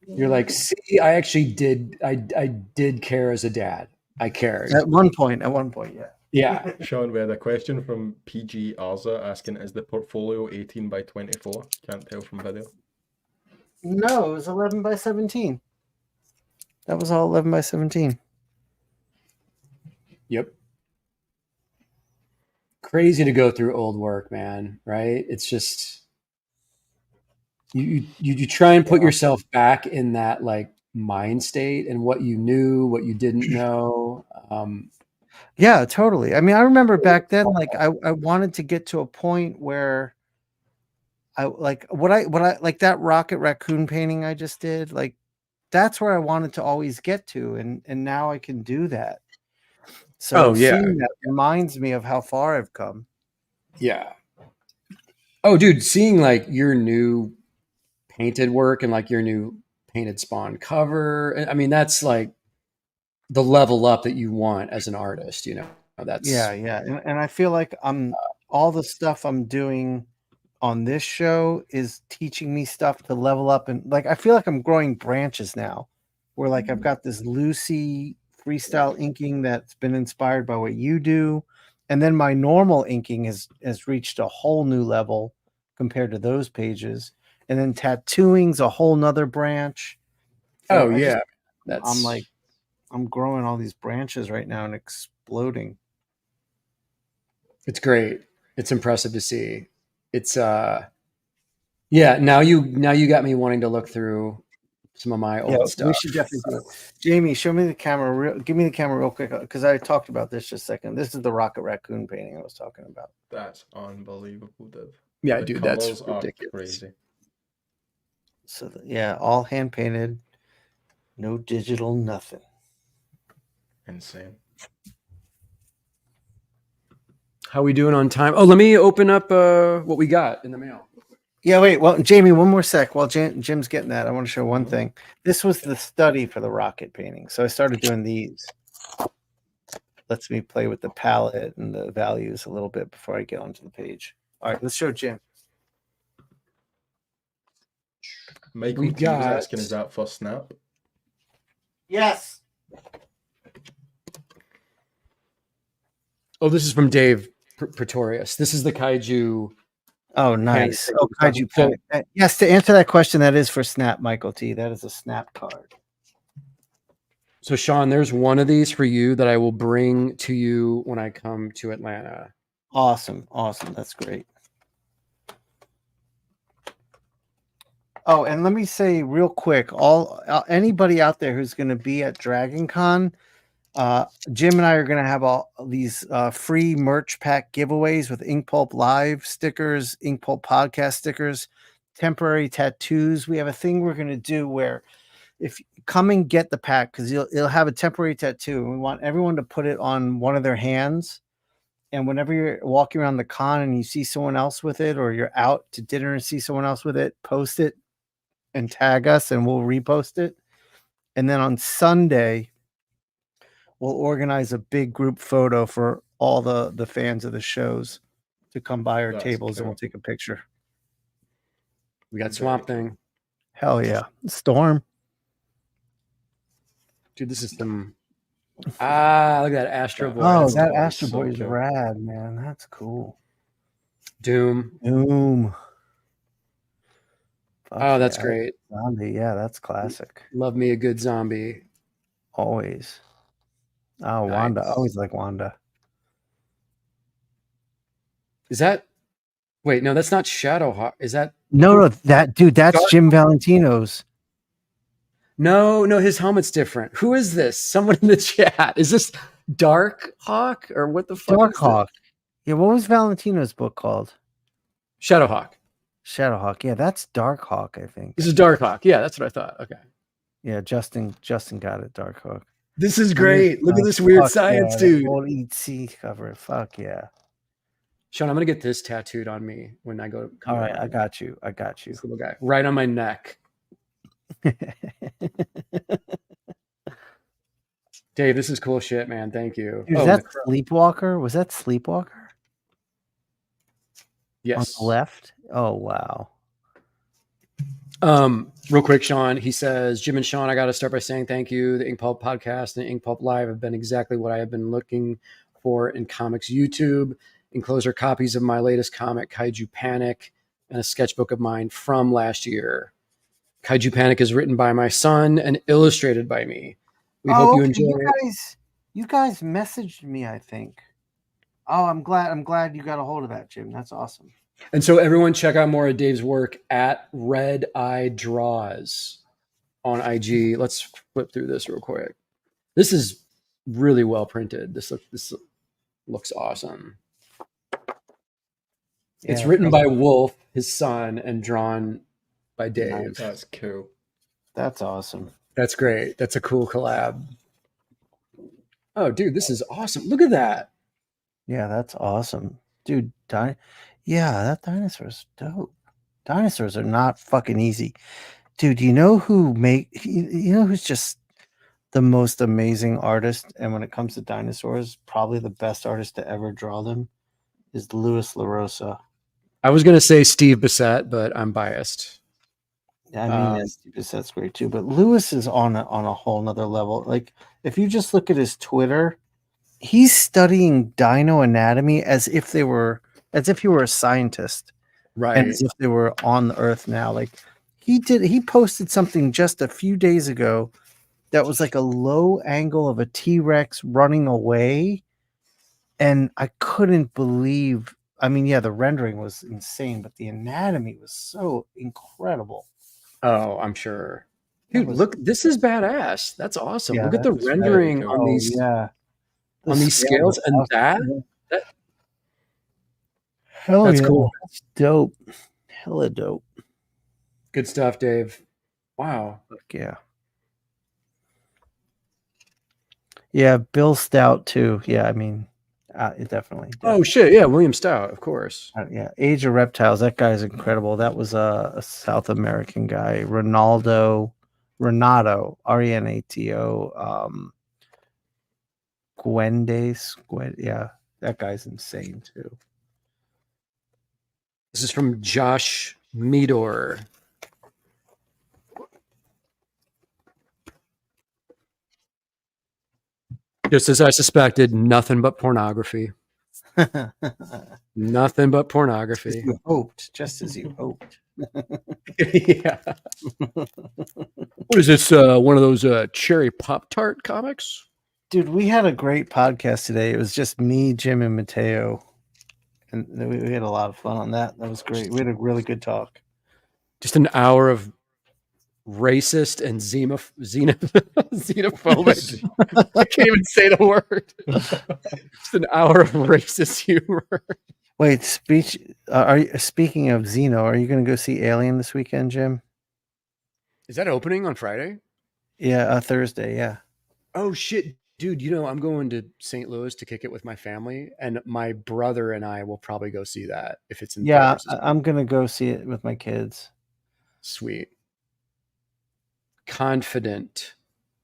You're like, see, I actually did. I did care as a dad. I cared at one point. Yeah. Yeah. Sean, we had a question from PG Arza asking, "Is the portfolio 18 by 24? Can't tell from video." No, it was 11 by 17. That was all 11 by 17. Yep. Crazy to go through old work, man. Right? It's just you try and put yourself back in that like mind state and what you knew, what you didn't know. Yeah, totally. I mean, I remember back then, like I wanted to get to a point where I like what I like that rocket raccoon painting I just did. Like that's where I wanted to always get to, and now I can do that. So Oh, yeah. seeing that reminds me of how far I've come. Yeah. Oh, dude, seeing like your new painted work and like your new painted Spawn cover. I mean, that's like the level up that you want as an artist, you know. That's Yeah, and I feel like all the stuff I'm doing on this show is teaching me stuff to level up, and like I feel like I'm growing branches now, where like I've got this Lucy freestyle inking that's been inspired by what you do, and then my normal inking has reached a whole new level compared to those pages, and then tattooing's a whole nother branch. oh And yeah. I'm That's like I'm growing all these branches right now and exploding. it's great. It's impressive to see. It's yeah, now you got me wanting to look through some of my Yeah, old we stuff. should definitely do it. Jamie, show me the camera. Give me the camera real quick because I talked about this just a second. This is the Rocket Raccoon painting I was talking about. That's unbelievable, Div. Yeah, The dude, that's colors are ridiculous. crazy. So yeah, all hand painted, no digital, nothing. Insane. How we doing on time? Oh, let me open up what we got in the mail. Yeah, wait. Well, Jamie, one more sec. While Jim's getting that, I want to show one thing. This was the study for the rocket painting, so I started doing these. Lets me play with the palette and the values a little bit before I get onto the page. All right, let's show Jim. Michael We T was got- asking, is that for Snap? Yes. Oh, this is from Dave Pretorius. This is the Kaiju. Oh, nice. Panic. Oh, Kaiju Panic. Yes, to answer that question, that is for Snap, Michael T. That is a Snap card. So, Sean, there's one of these for you that I will bring to you when I come to Atlanta. Awesome. That's great. Oh, and let me say real quick, anybody out there who's going to be at Dragon Con, Jim and I are going to have all these free merch pack giveaways with Inkpulp Live stickers, Inkpulp podcast stickers, temporary tattoos. We have a thing we're going to do where if you come and get the pack, because it'll have a temporary tattoo, and we want everyone to put it on one of their hands. And whenever you're walking around the con and you see someone else with it, or you're out to dinner and see someone else with it, post it and tag us and we'll repost it. And then on Sunday, we'll organize a big group photo for all the fans of the shows to come by our That's tables and cool. we'll take a picture. We got Swamp Thing. Hell yeah. Storm. Dude, this is some. Look at that Astro Boy. Oh, That's that dope. Astro So Boy is cool. rad, man. That's cool. Doom. Doom. Fuck Oh, that's yeah. great. Zombie. Yeah, that's classic. Love me a good zombie. Always. Oh, Wanda. Nice. Always like Wanda. Is that? Wait, no, that's not Shadowhawk. Is that? No, that's Dark- Jim Valentino's. No, his helmet's different. Who is this? Someone in the chat. Is this Dark Hawk or what the fuck? Darkhawk. Yeah, what was Valentino's book called? Shadowhawk. Shadowhawk. Yeah, that's Darkhawk, I think. This is Darkhawk. Yeah, that's what I thought. Okay. Yeah, Justin got it, Darkhawk. This is great. Look at this weird Fuck science, yeah, dude. Old ET cover. Fuck yeah. Sean, I'm gonna get this tattooed on me when I go. All right, I got you. This little guy right on my neck. Dave, this is cool shit, man. Thank you. Is that Sleepwalker? Was that Sleepwalker? Yes. On the left? Oh, wow. Real quick, Sean, he says, Jim and Sean, I got to start by saying thank you. The Inkpulp podcast and Inkpulp Live have been exactly what I have been looking for in comics YouTube. Enclosed are copies of my latest comic, Kaiju Panic, and a sketchbook of mine from last year. Kaiju Panic is written by my son and illustrated by me. We hope you enjoy it. You guys messaged me, I think. Oh, I'm glad you got a hold of that, Jim. That's awesome. And so everyone check out more of Dave's work at Red Eye Draws on IG. Let's flip through this real quick. This is really well printed. This looks awesome. Yeah, it's written by Wolf, his son, and drawn by Dave. That's cool. That's awesome. That's great. That's a cool collab. Oh, dude, this is awesome. Look at that. Yeah, that's awesome. Dude, yeah, that dinosaur's dope. Dinosaurs are not fucking easy. Dude, you know who's just the most amazing artist, and when it comes to dinosaurs, probably the best artist to ever draw them is Louis LaRosa. I was gonna say Steve Bissette, but I'm biased. I mean, that's great too, but Louis is on a whole nother level. Like, if you just look at his Twitter, he's studying dino anatomy as if he were a scientist, and Right. as if they were on the earth now. Like, he posted something just a few days ago that was like a low angle of a T-Rex running away, and I couldn't believe. I mean, yeah, the rendering was insane, but the anatomy was so incredible. Oh, I'm sure. That Dude, was look, this is badass. That's awesome. Yeah, Look at the that's very rendering cool. on oh these yeah, The on these scale scales, was and awesome. that Hell that's yeah, cool. that's dope. Hella dope. Good stuff, Dave. Wow. Fuck yeah. Yeah, Bill Stout too. Yeah, I mean, definitely. Oh shit, yeah, William Stout, of course. Yeah, Age of Reptiles. That guy's incredible. That was a South American guy, Renato, Renato, yeah, that guy's insane too. This is from Josh Meador. Just as I suspected, nothing but pornography. Nothing but pornography. Just as you hoped. Yeah. What is this? One of those cherry Pop-Tart comics? Dude, we had a great podcast today. It was just me, Jim, and Mateo, and we had a lot of fun on that. That was great. We had a really good talk. Just an hour of racist and xenophobic. I can't even say the word. Just an hour of racist humor. Wait, speaking of Xeno, are you going to go see Alien this weekend, Jim? Is that opening on Friday? Yeah, Thursday. Yeah. Oh shit, dude! I'm going to St. Louis to kick it with my family, and my brother and I will probably go see that if it's in Yeah, theaters. I'm going to go see it with my kids. Sweet. Confident,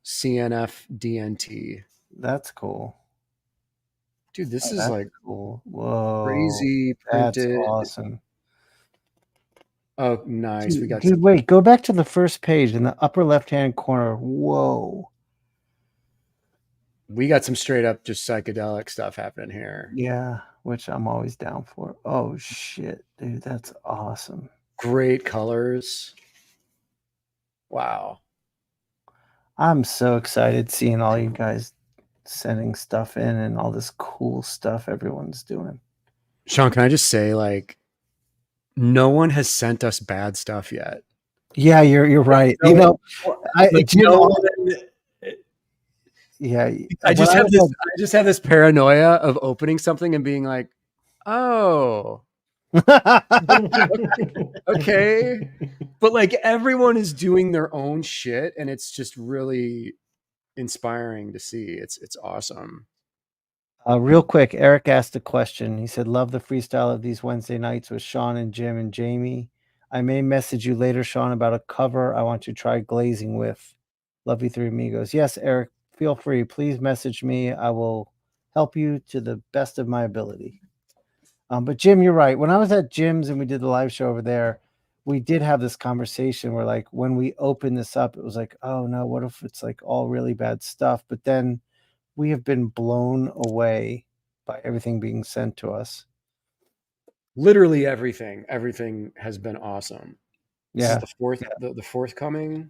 CNF DNT. That's cool. Dude, this is That's like cool. Whoa, crazy that's printed. awesome. Oh, nice. We got Dude, wait, go back to the first page in the upper left-hand corner. Whoa. we got some straight up just psychedelic stuff happening here. Yeah, which I'm always down for. Oh shit, dude, that's awesome. Great colors. Wow. I'm so excited seeing all you guys sending stuff in and all this cool stuff everyone's doing. Sean, can I just say, like, no one has sent us bad stuff yet. Yeah, you're right. No, you know, yeah. I just have this paranoia of opening something and being like, oh, okay. But like everyone is doing their own shit, and it's just really inspiring to see. It's awesome. Real quick, Eric asked a question. He said, "Love the freestyle of these Wednesday nights with Sean and Jim and Jamie. I may message you later, Sean, about a cover I want to try glazing with. Love you, three amigos." Yes, Eric, feel free. Please message me. I will help you to the best of my ability. But Jim, you're right. When I was at Jim's and we did the live show over there, we did have this conversation where, like, when we opened this up, it was like, oh no, what if it's like all really bad stuff? But then we have been blown away by everything being sent to us. Literally everything has been awesome. This Yeah. is the fourth, the forthcoming.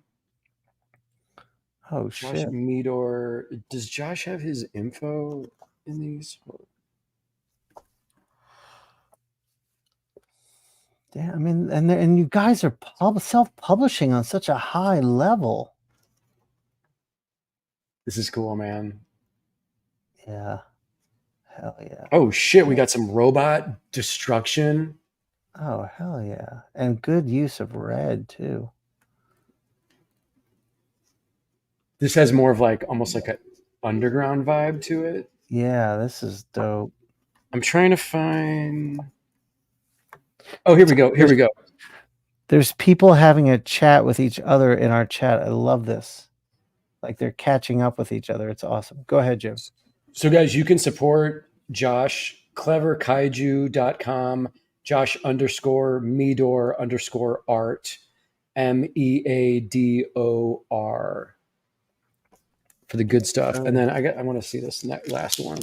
Oh Josh shit. Meador. Does Josh have his info in these? Yeah, I mean, and you guys are self-publishing on such a high level. This is cool, man. Yeah. Hell yeah. Oh shit, we got some robot destruction. Oh hell yeah. And good use of red too. This has more of like almost like a underground vibe to it. Yeah, this is dope. I'm trying to find. Oh, here we go. Here we go. There's people having a chat with each other in our chat. I love this. Like they're catching up with each other. It's awesome. Go ahead, Jim. So, guys, you can support Josh, cleverkaiju.com, Josh _Meador_art, MEADOR for the good stuff. And then I want to see this last one,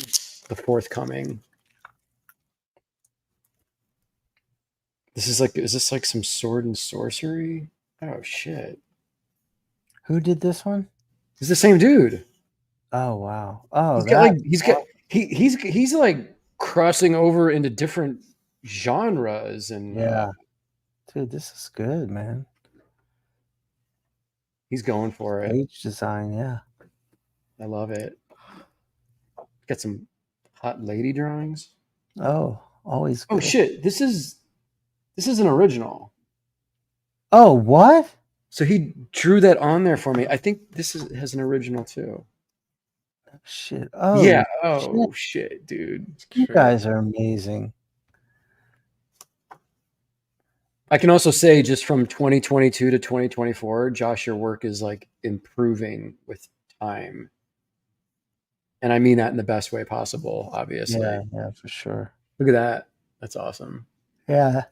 the forthcoming. Is this like some sword and sorcery? Oh shit. Who did this one? It's the same dude. Oh wow. Oh, he's like crossing over into different genres and yeah. Dude, this is good, man. He's going for it. Page design, yeah. I love it. Got some hot lady drawings. Oh, always good. Oh shit. This is an original. Oh, what? So he drew that on there for me. I think this has an original too. Shit. Oh yeah. Oh shit, dude. You guys are amazing. I can also say just from 2022 to 2024, Josh, your work is like improving with time. And I mean that in the best way possible, obviously. Yeah, for sure. Look at that. That's awesome. Yeah.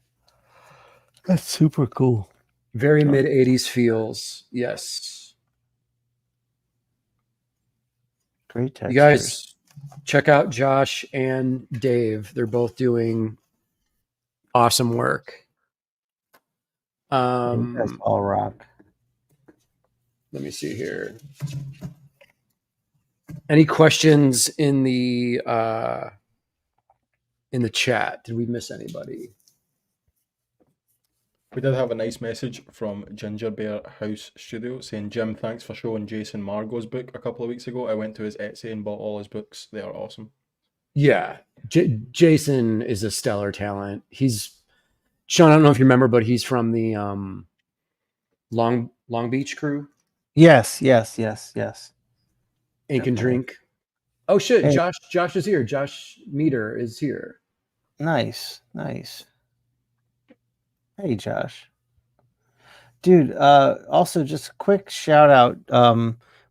That's super cool. Very mid 80s feels. Yes. Great textures. You guys check out Josh and Dave. They're both doing awesome work. That's all rock. Let me see here. Any questions in the chat? Did we miss anybody? We did have a nice message from Ginger Bear House Studio saying, Jim, thanks for showing Jason Margot's book a couple of weeks ago. I went to his Etsy and bought all his books. They are awesome. Yeah. Jason is a stellar talent. Sean, I don't know if you remember, but he's from the Long Beach crew. Yes. Ink and Drink. Oh shit, hey. Josh is here. Josh Meador is here. Nice. Hey, Josh. Dude, also just a quick shout out.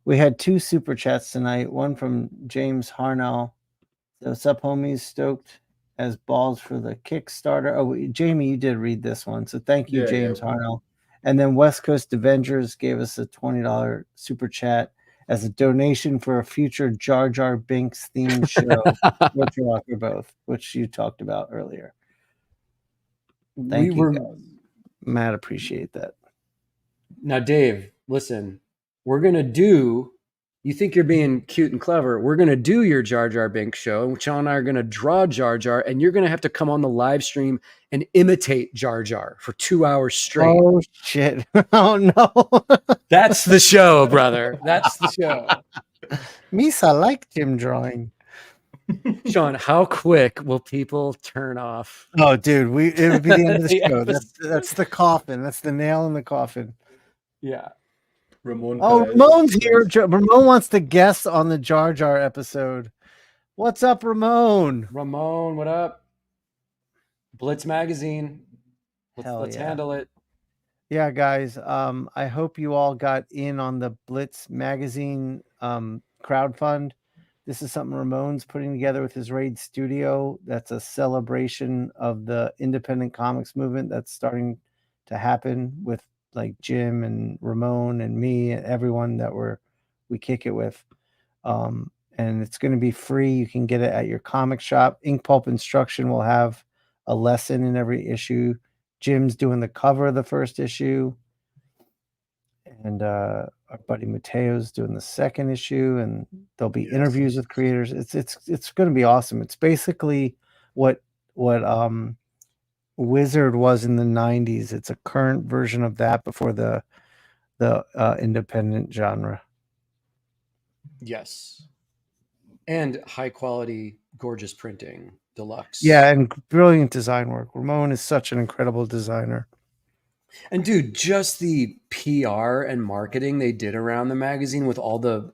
We had 2 super chats tonight. One from James Harnell. What's up, homies? Stoked as balls for the Kickstarter. Oh, Jamie, you did read this one. So thank you, James Harnell. And then West Coast Avengers gave us a $20 super chat as a donation for a future Jar Jar Binks themed show, which are both, which you talked about earlier. Thank you, guys. Matt, appreciate that. Now, Dave, listen, we're going to do, you think you're being cute and clever. We're going to do your Jar Jar Binks show, and Sean and I are going to draw Jar Jar, and you're going to have to come on the live stream and imitate Jar Jar for 2 hours straight. Oh, shit. Oh, no. That's the show, brother. That's the show. Misa like Jim drawing. Sean, how quick will people turn off? Oh, dude, it would be the end of the show. That's the coffin. That's the nail in the coffin. Yeah. Ramon's here. Ramon wants to guest on the Jar Jar episode. What's up, Ramon? Ramon, what up? Blitz magazine. Let's handle it. Yeah, guys. I hope you all got in on the Blitz magazine crowdfund. This is something Ramon's putting together with his Raid Studio. That's a celebration of the independent comics movement that's starting to happen with like Jim and Ramon and me and everyone that we kick it with. And it's going to be free. You can get it at your comic shop. Inkpulp Instruction will have a lesson in every issue. Jim's doing the cover of the first issue. And our buddy Mateo's doing the second issue, and there'll be interviews with creators. It's going to be awesome. It's basically what Wizard was in the 90s. It's a current version of that before the independent genre. Yes. And high quality, gorgeous printing, deluxe. Yeah, and brilliant design work. Ramon is such an incredible designer. And dude, just the PR and marketing they did around the magazine with all the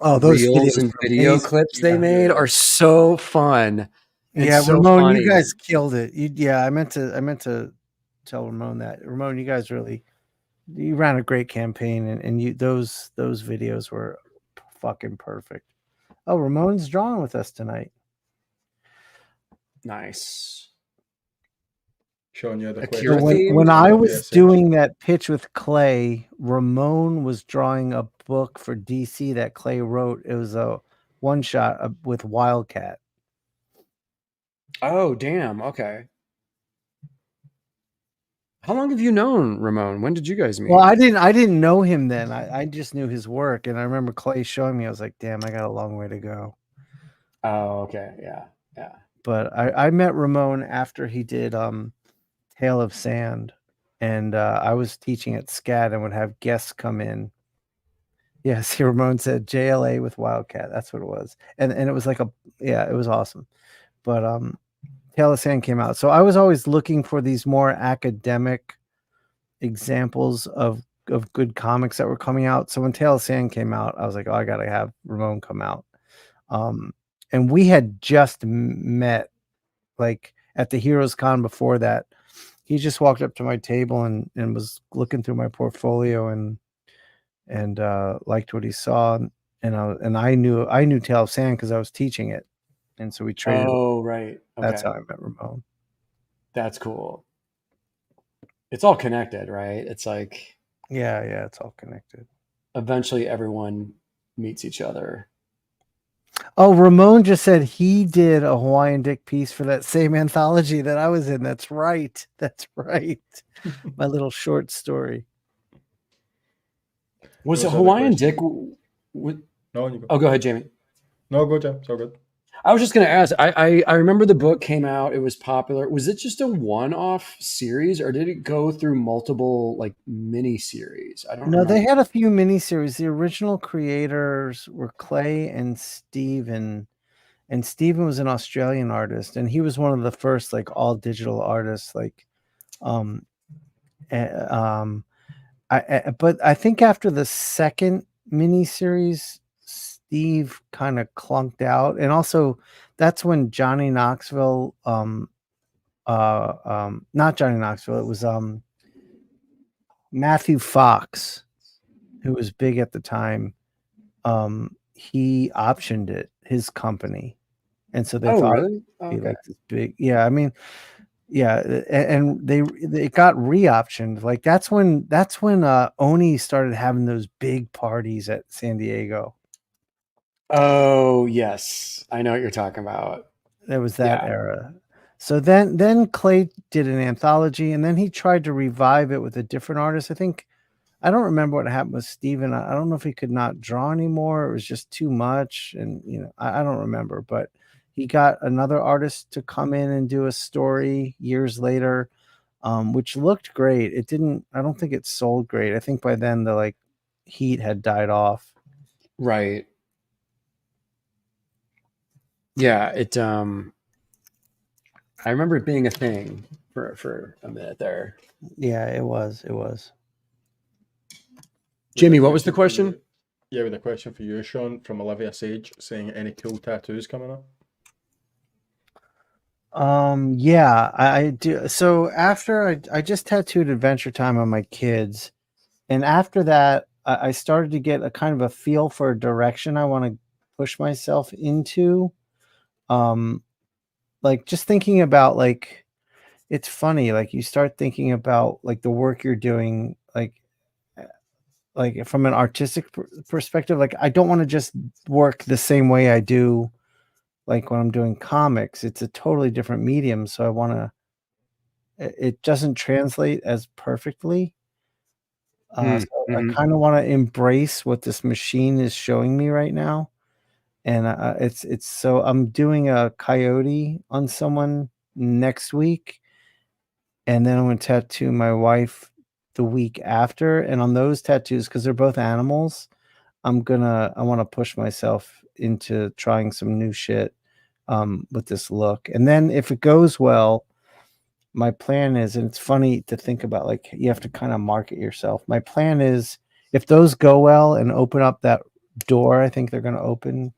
Oh, those reels videos and were video amazing. clips they Yeah, made yeah. are so fun and Yeah, so Ramon, you funny. guys killed it. I meant to tell Ramon that. Ramon, you guys you ran a great campaign, and you those videos were fucking perfect. Oh, Ramon's drawing with us tonight. Nice. Sean, you had a Akira question. When themed? I Love was SH. doing that pitch with Clay, Ramon was drawing a book for DC that Clay wrote. It was a one shot with Wildcat. Oh, damn. Okay. How long have you known Ramon? When did you guys meet? Well, I didn't know him then. I just knew his work, and I remember Clay showing me. I was like, damn, I got a long way to go. Oh, okay. Yeah. Yeah. But I met Ramon after he did Tale of Sand, and I was teaching at SCAD and would have guests come in. Yes, Ramon said JLA with Wildcat. That's what it was, and it was like it was awesome. But Tale of Sand came out, so I was always looking for these more academic examples of good comics that were coming out. So when Tale of Sand came out, I was like, oh, I gotta have Ramon come out. And we had just met like at the Heroes Con before that. He just walked up to my table and was looking through my portfolio and liked what he saw. And I knew Tale of Sand because I was teaching it. And so we traded. Oh, right. Okay. That's how I met Ramon. That's cool. It's all connected, right? It's like Yeah, it's all connected. eventually everyone meets each other. Oh, Ramon just said he did a Hawaiian Dick piece for that same anthology that I was in. That's right. That's right. My little short story. Was it What's the other Hawaiian question? Dick? No, you go. Oh, go ahead, Jamie. No, go, Jim. It's all good. I was just going to ask. I remember the book came out. It was popular. Was it just a one-off series, or did it go through multiple like mini series? I don't No, remember. they had a few miniseries. The original creators were Clay and Steven. And Steven was an Australian artist, and he was one of the first like all digital artists. Like, but I think after the second miniseries, Steve kind of clunked out, and also that's when Johnny Knoxville, not Johnny Knoxville, it was Matthew Fox, who was big at the time. He optioned it, his company, and so they Oh, thought really? it'd be Okay. like this big. Yeah, I mean, yeah, and it got re-optioned. Like that's when Oni started having those big parties at San Diego. Oh, yes. I know what you're talking about. There was that Yeah. era. So then Clay did an anthology, and then he tried to revive it with a different artist. I don't remember what happened with Steven. I don't know if he could not draw anymore. It was just too much. And, I don't remember, but he got another artist to come in and do a story years later, which looked great. I don't think it sold great. I think by then the like heat had died off. Right. Yeah. I remember it being a thing for a minute there. Yeah, it was. Jimmy, what was the question? Yeah, with a question for you, Sean, from Olivia Sage, saying any cool tattoos coming up? Yeah, I do. So after I just tattooed Adventure Time on my kids, and after that, I started to get a kind of a feel for a direction I want to push myself into. Like just thinking about like, it's funny, like you start thinking about like the work you're doing, like from an artistic perspective, like I don't want to just work the same way I do like when I'm doing comics. It's a totally different medium, so I want to it doesn't translate as perfectly. So I kind of want to embrace what this machine is showing me right now. And it's so I'm doing a coyote on someone next week, and then I'm going to tattoo my wife the week after. And on those tattoos, because they're both animals, I want to push myself into trying some new shit with this look. And then if it goes well, my plan is, and it's funny to think about, like you have to kind of market yourself. My plan is if those go well and open up door I think they're going to open,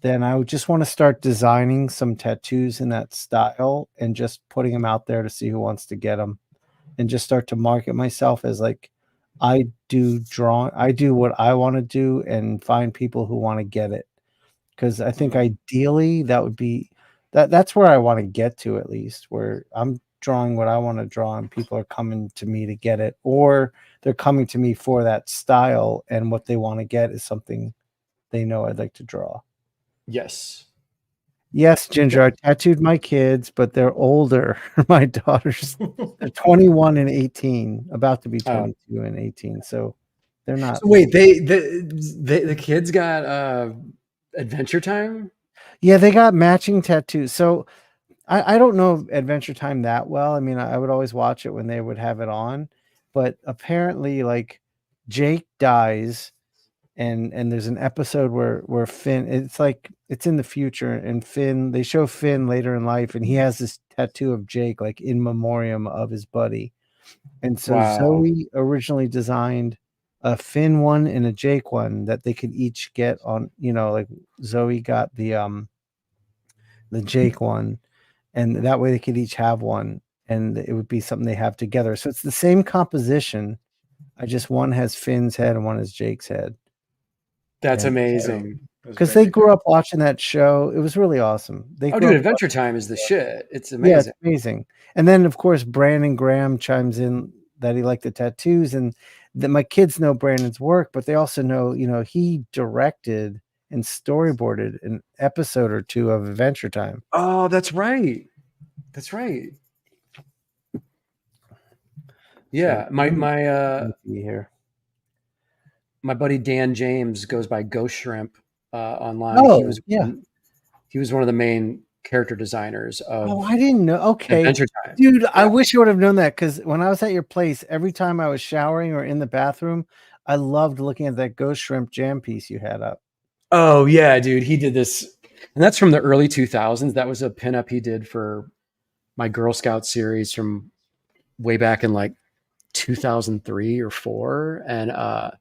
then I would just want to start designing some tattoos in that style and just putting them out there to see who wants to get them, and just start to market myself as like, I do what I want to do and find people who want to get it. Because I think ideally that would be that's where I want to get to, at least, where I'm drawing what I want to draw and people are coming to me to get it, or they're coming to me for that style and what they want to get is something they know I'd like to draw. Yes. Yes, Ginger, I tattooed my kids, but they're older. My daughters, they're 21 and 18, about to be 22 and 18. So they're not. So wait, the kids got Adventure Time? Yeah, they got matching tattoos. So I don't know Adventure Time that well. I mean, I would always watch it when they would have it on, but apparently, like, Jake dies, and there's an episode where Finn, it's like it's in the future, and they show Finn later in life, and he has this tattoo of Jake, like, in memoriam of his buddy. And so Zoe originally designed a Finn one and a Jake one that they could each get on, like Zoe got the Jake one, and that way they could each have one, and it would be something they have together. So it's the same composition. I just, one has Finn's head and one has Jake's head. That's amazing. Because they grew up watching that show. It was really awesome. Dude, Adventure Time is the shit. It's amazing. Yeah, it's amazing. And then, of course, Brandon Graham chimes in that he liked the tattoos, and that my kids know Brandon's work, but they also know, he directed and storyboarded an episode or two of Adventure Time. Oh, that's right. That's right. Yeah, So, my buddy Dan James goes by Ghost Shrimp online. Oh, he was one of the main character designers of. Oh, I didn't know. Okay, Adventure Time. Dude, yeah. I wish I would have known that, because when I was at your place, every time I was showering or in the bathroom, I loved looking at that Ghost Shrimp jam piece you had up. Oh yeah, dude, he did this, and that's from the early 2000s. That was a pinup he did for my Girl Scout series from way back in like 2003 or 4, and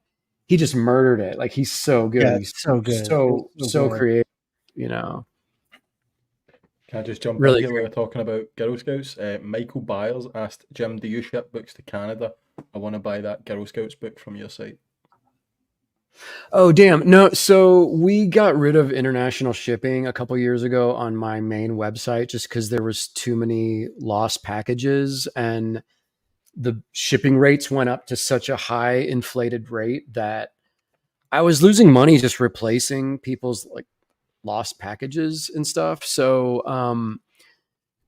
he just murdered it. Like, he's so good. Yeah, he's so good. So creative, Can I just jump really in here? We were talking about Girl Scouts. Michael Byers asked, Jim, do you ship books to Canada? I want to buy that Girl Scouts book from your site. Oh, damn. No, so we got rid of international shipping a couple years ago on my main website just because there was too many lost packages, and the shipping rates went up to such a high inflated rate that I was losing money just replacing people's like lost packages and stuff. So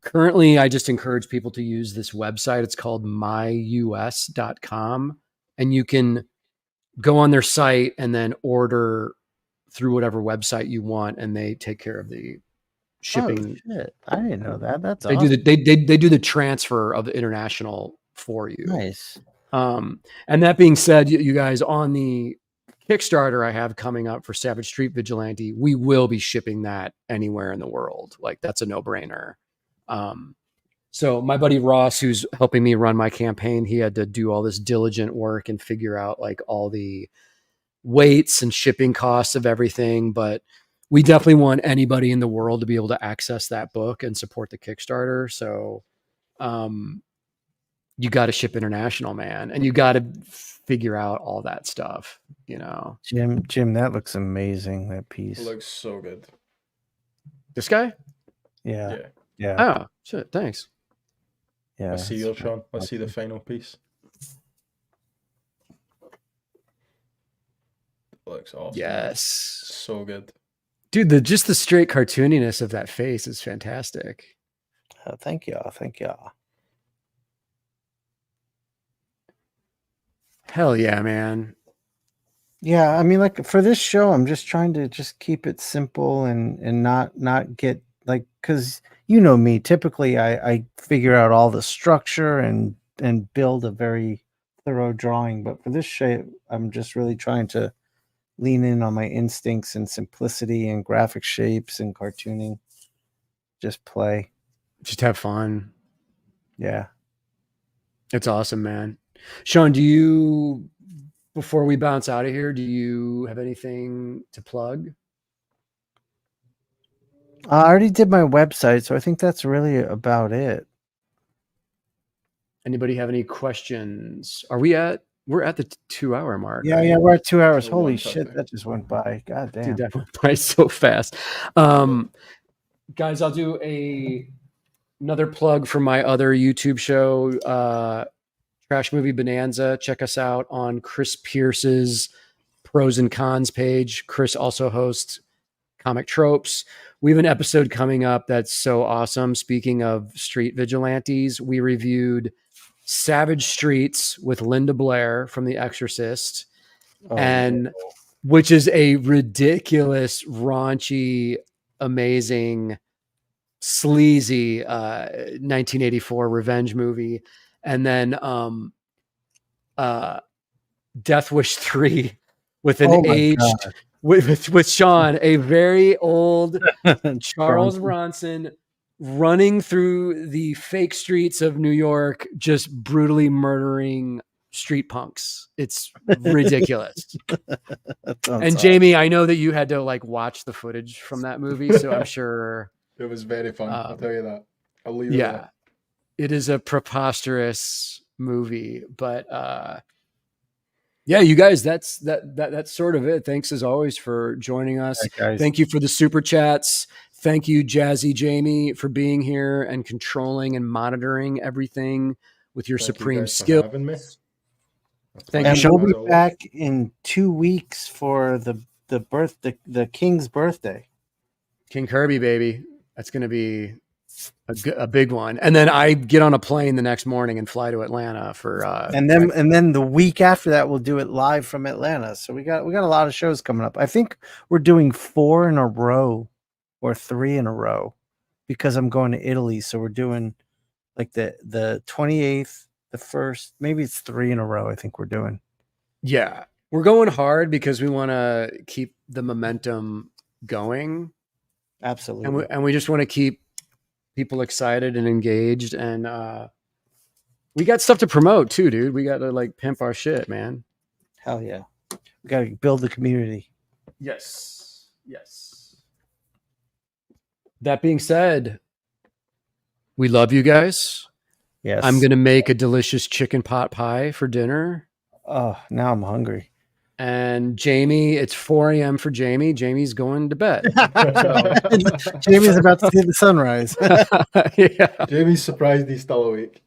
currently I just encourage people to use this website. It's called myus.com, and you can go on their site and then order through whatever website you want, and they take care of the shipping. Oh, shit. I didn't know that. That's they awesome. they do the transfer of the international for you. Nice. And that being said, you guys, on the Kickstarter I have coming up for Savage Street Vigilante, we will be shipping that anywhere in the world. Like, that's a no-brainer. So my buddy Ross, who's helping me run my campaign, he had to do all this diligent work and figure out like all the weights and shipping costs of everything. But we definitely want anybody in the world to be able to access that book and support the Kickstarter. So you got to ship international, man, and you got to figure out all that stuff, Jim, that looks amazing. That piece. It looks so good. This guy? Yeah. Oh, shit. Thanks. Yeah. Let's see yours, Sean. Let's see the final piece. It looks awesome. Yes. So good. Dude, just the straight cartooniness of that face is fantastic. Thank y'all. Hell yeah, man. Yeah, I mean, like, for this show, I'm just trying to just keep it simple and not get, like, because me, typically I figure out all the structure and build a very thorough drawing, but for this show, I'm just really trying to lean in on my instincts and simplicity and graphic shapes and cartooning. Just play. Just have fun. Yeah. It's awesome, man. Sean, do you before we bounce out of here, do you have anything to plug? I already did my website, so I think that's really about it. Anybody have any questions? We're at the 2-hour mark. Yeah, right? yeah, we're at 2 hours. Oh, Holy 1:30. shit, that just went by. God damn. Dude, that went by so fast. Guys, I'll do another plug for my other YouTube show, Trash Movie Bonanza. Check us out on Chris Pierce's Pros and Cons page. Chris also hosts Comic Tropes. We have an episode coming up that's so awesome. Speaking of street vigilantes, we reviewed Savage Streets with Linda Blair from The Exorcist, Oh, and no. which is a ridiculous, raunchy, amazing, sleazy 1984 revenge movie. And then Death Wish 3 with an Oh my aged God. with Sean, a very old Charles Bronson. Bronson running through the fake streets of New York, just brutally murdering street punks. It's ridiculous. That sounds And awesome. Jamie, I know that you had to like watch the footage from that movie, so I'm sure. It was very fun. I'll tell you that. I'll leave it Yeah, there. it is a preposterous movie, but yeah, you guys, that's sort of it. Thanks as always for joining us. All right, guys. Thank you for the super chats. Thank you, Jazzy Jamie, for being here and controlling and monitoring everything with your Thank you supreme guys for skill. having me. Thank you, And Sean. we'll As be always. back in 2 weeks for the king's birthday. King Kirby, baby. That's going to be a big one. And then I get on a plane the next morning and fly to Atlanta for And then the week after that, we'll do it live from Atlanta. So we got a lot of shows coming up. I think we're doing 4 in a row or 3 in a row because I'm going to Italy. So we're doing like the 28th, the 1st, maybe it's 3 in a row. I think we're doing. Yeah, we're going hard because we want to keep the momentum going. Absolutely. And we just want to keep people excited and engaged. And we got stuff to promote too, dude. We got to like pimp our shit, man. Hell yeah. We got to build the community. Yes. Yes. That being said, we love you guys. Yes. I'm going to make a delicious chicken pot pie for dinner. Oh, now I'm hungry. And Jamie, it's 4 a.m. for Jamie. Jamie's going to bed. Jamie's about to see the sunrise. Yeah. Jamie's surprised he's still awake.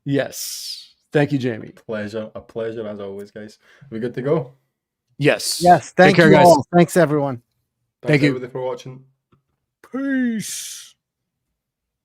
Yes. Thank you, Jamie. A pleasure as always, guys. We good to go? Yes. Yes. Thank Take care, you guys. all. Thanks, everyone. Thanks you. everybody for watching. Peace.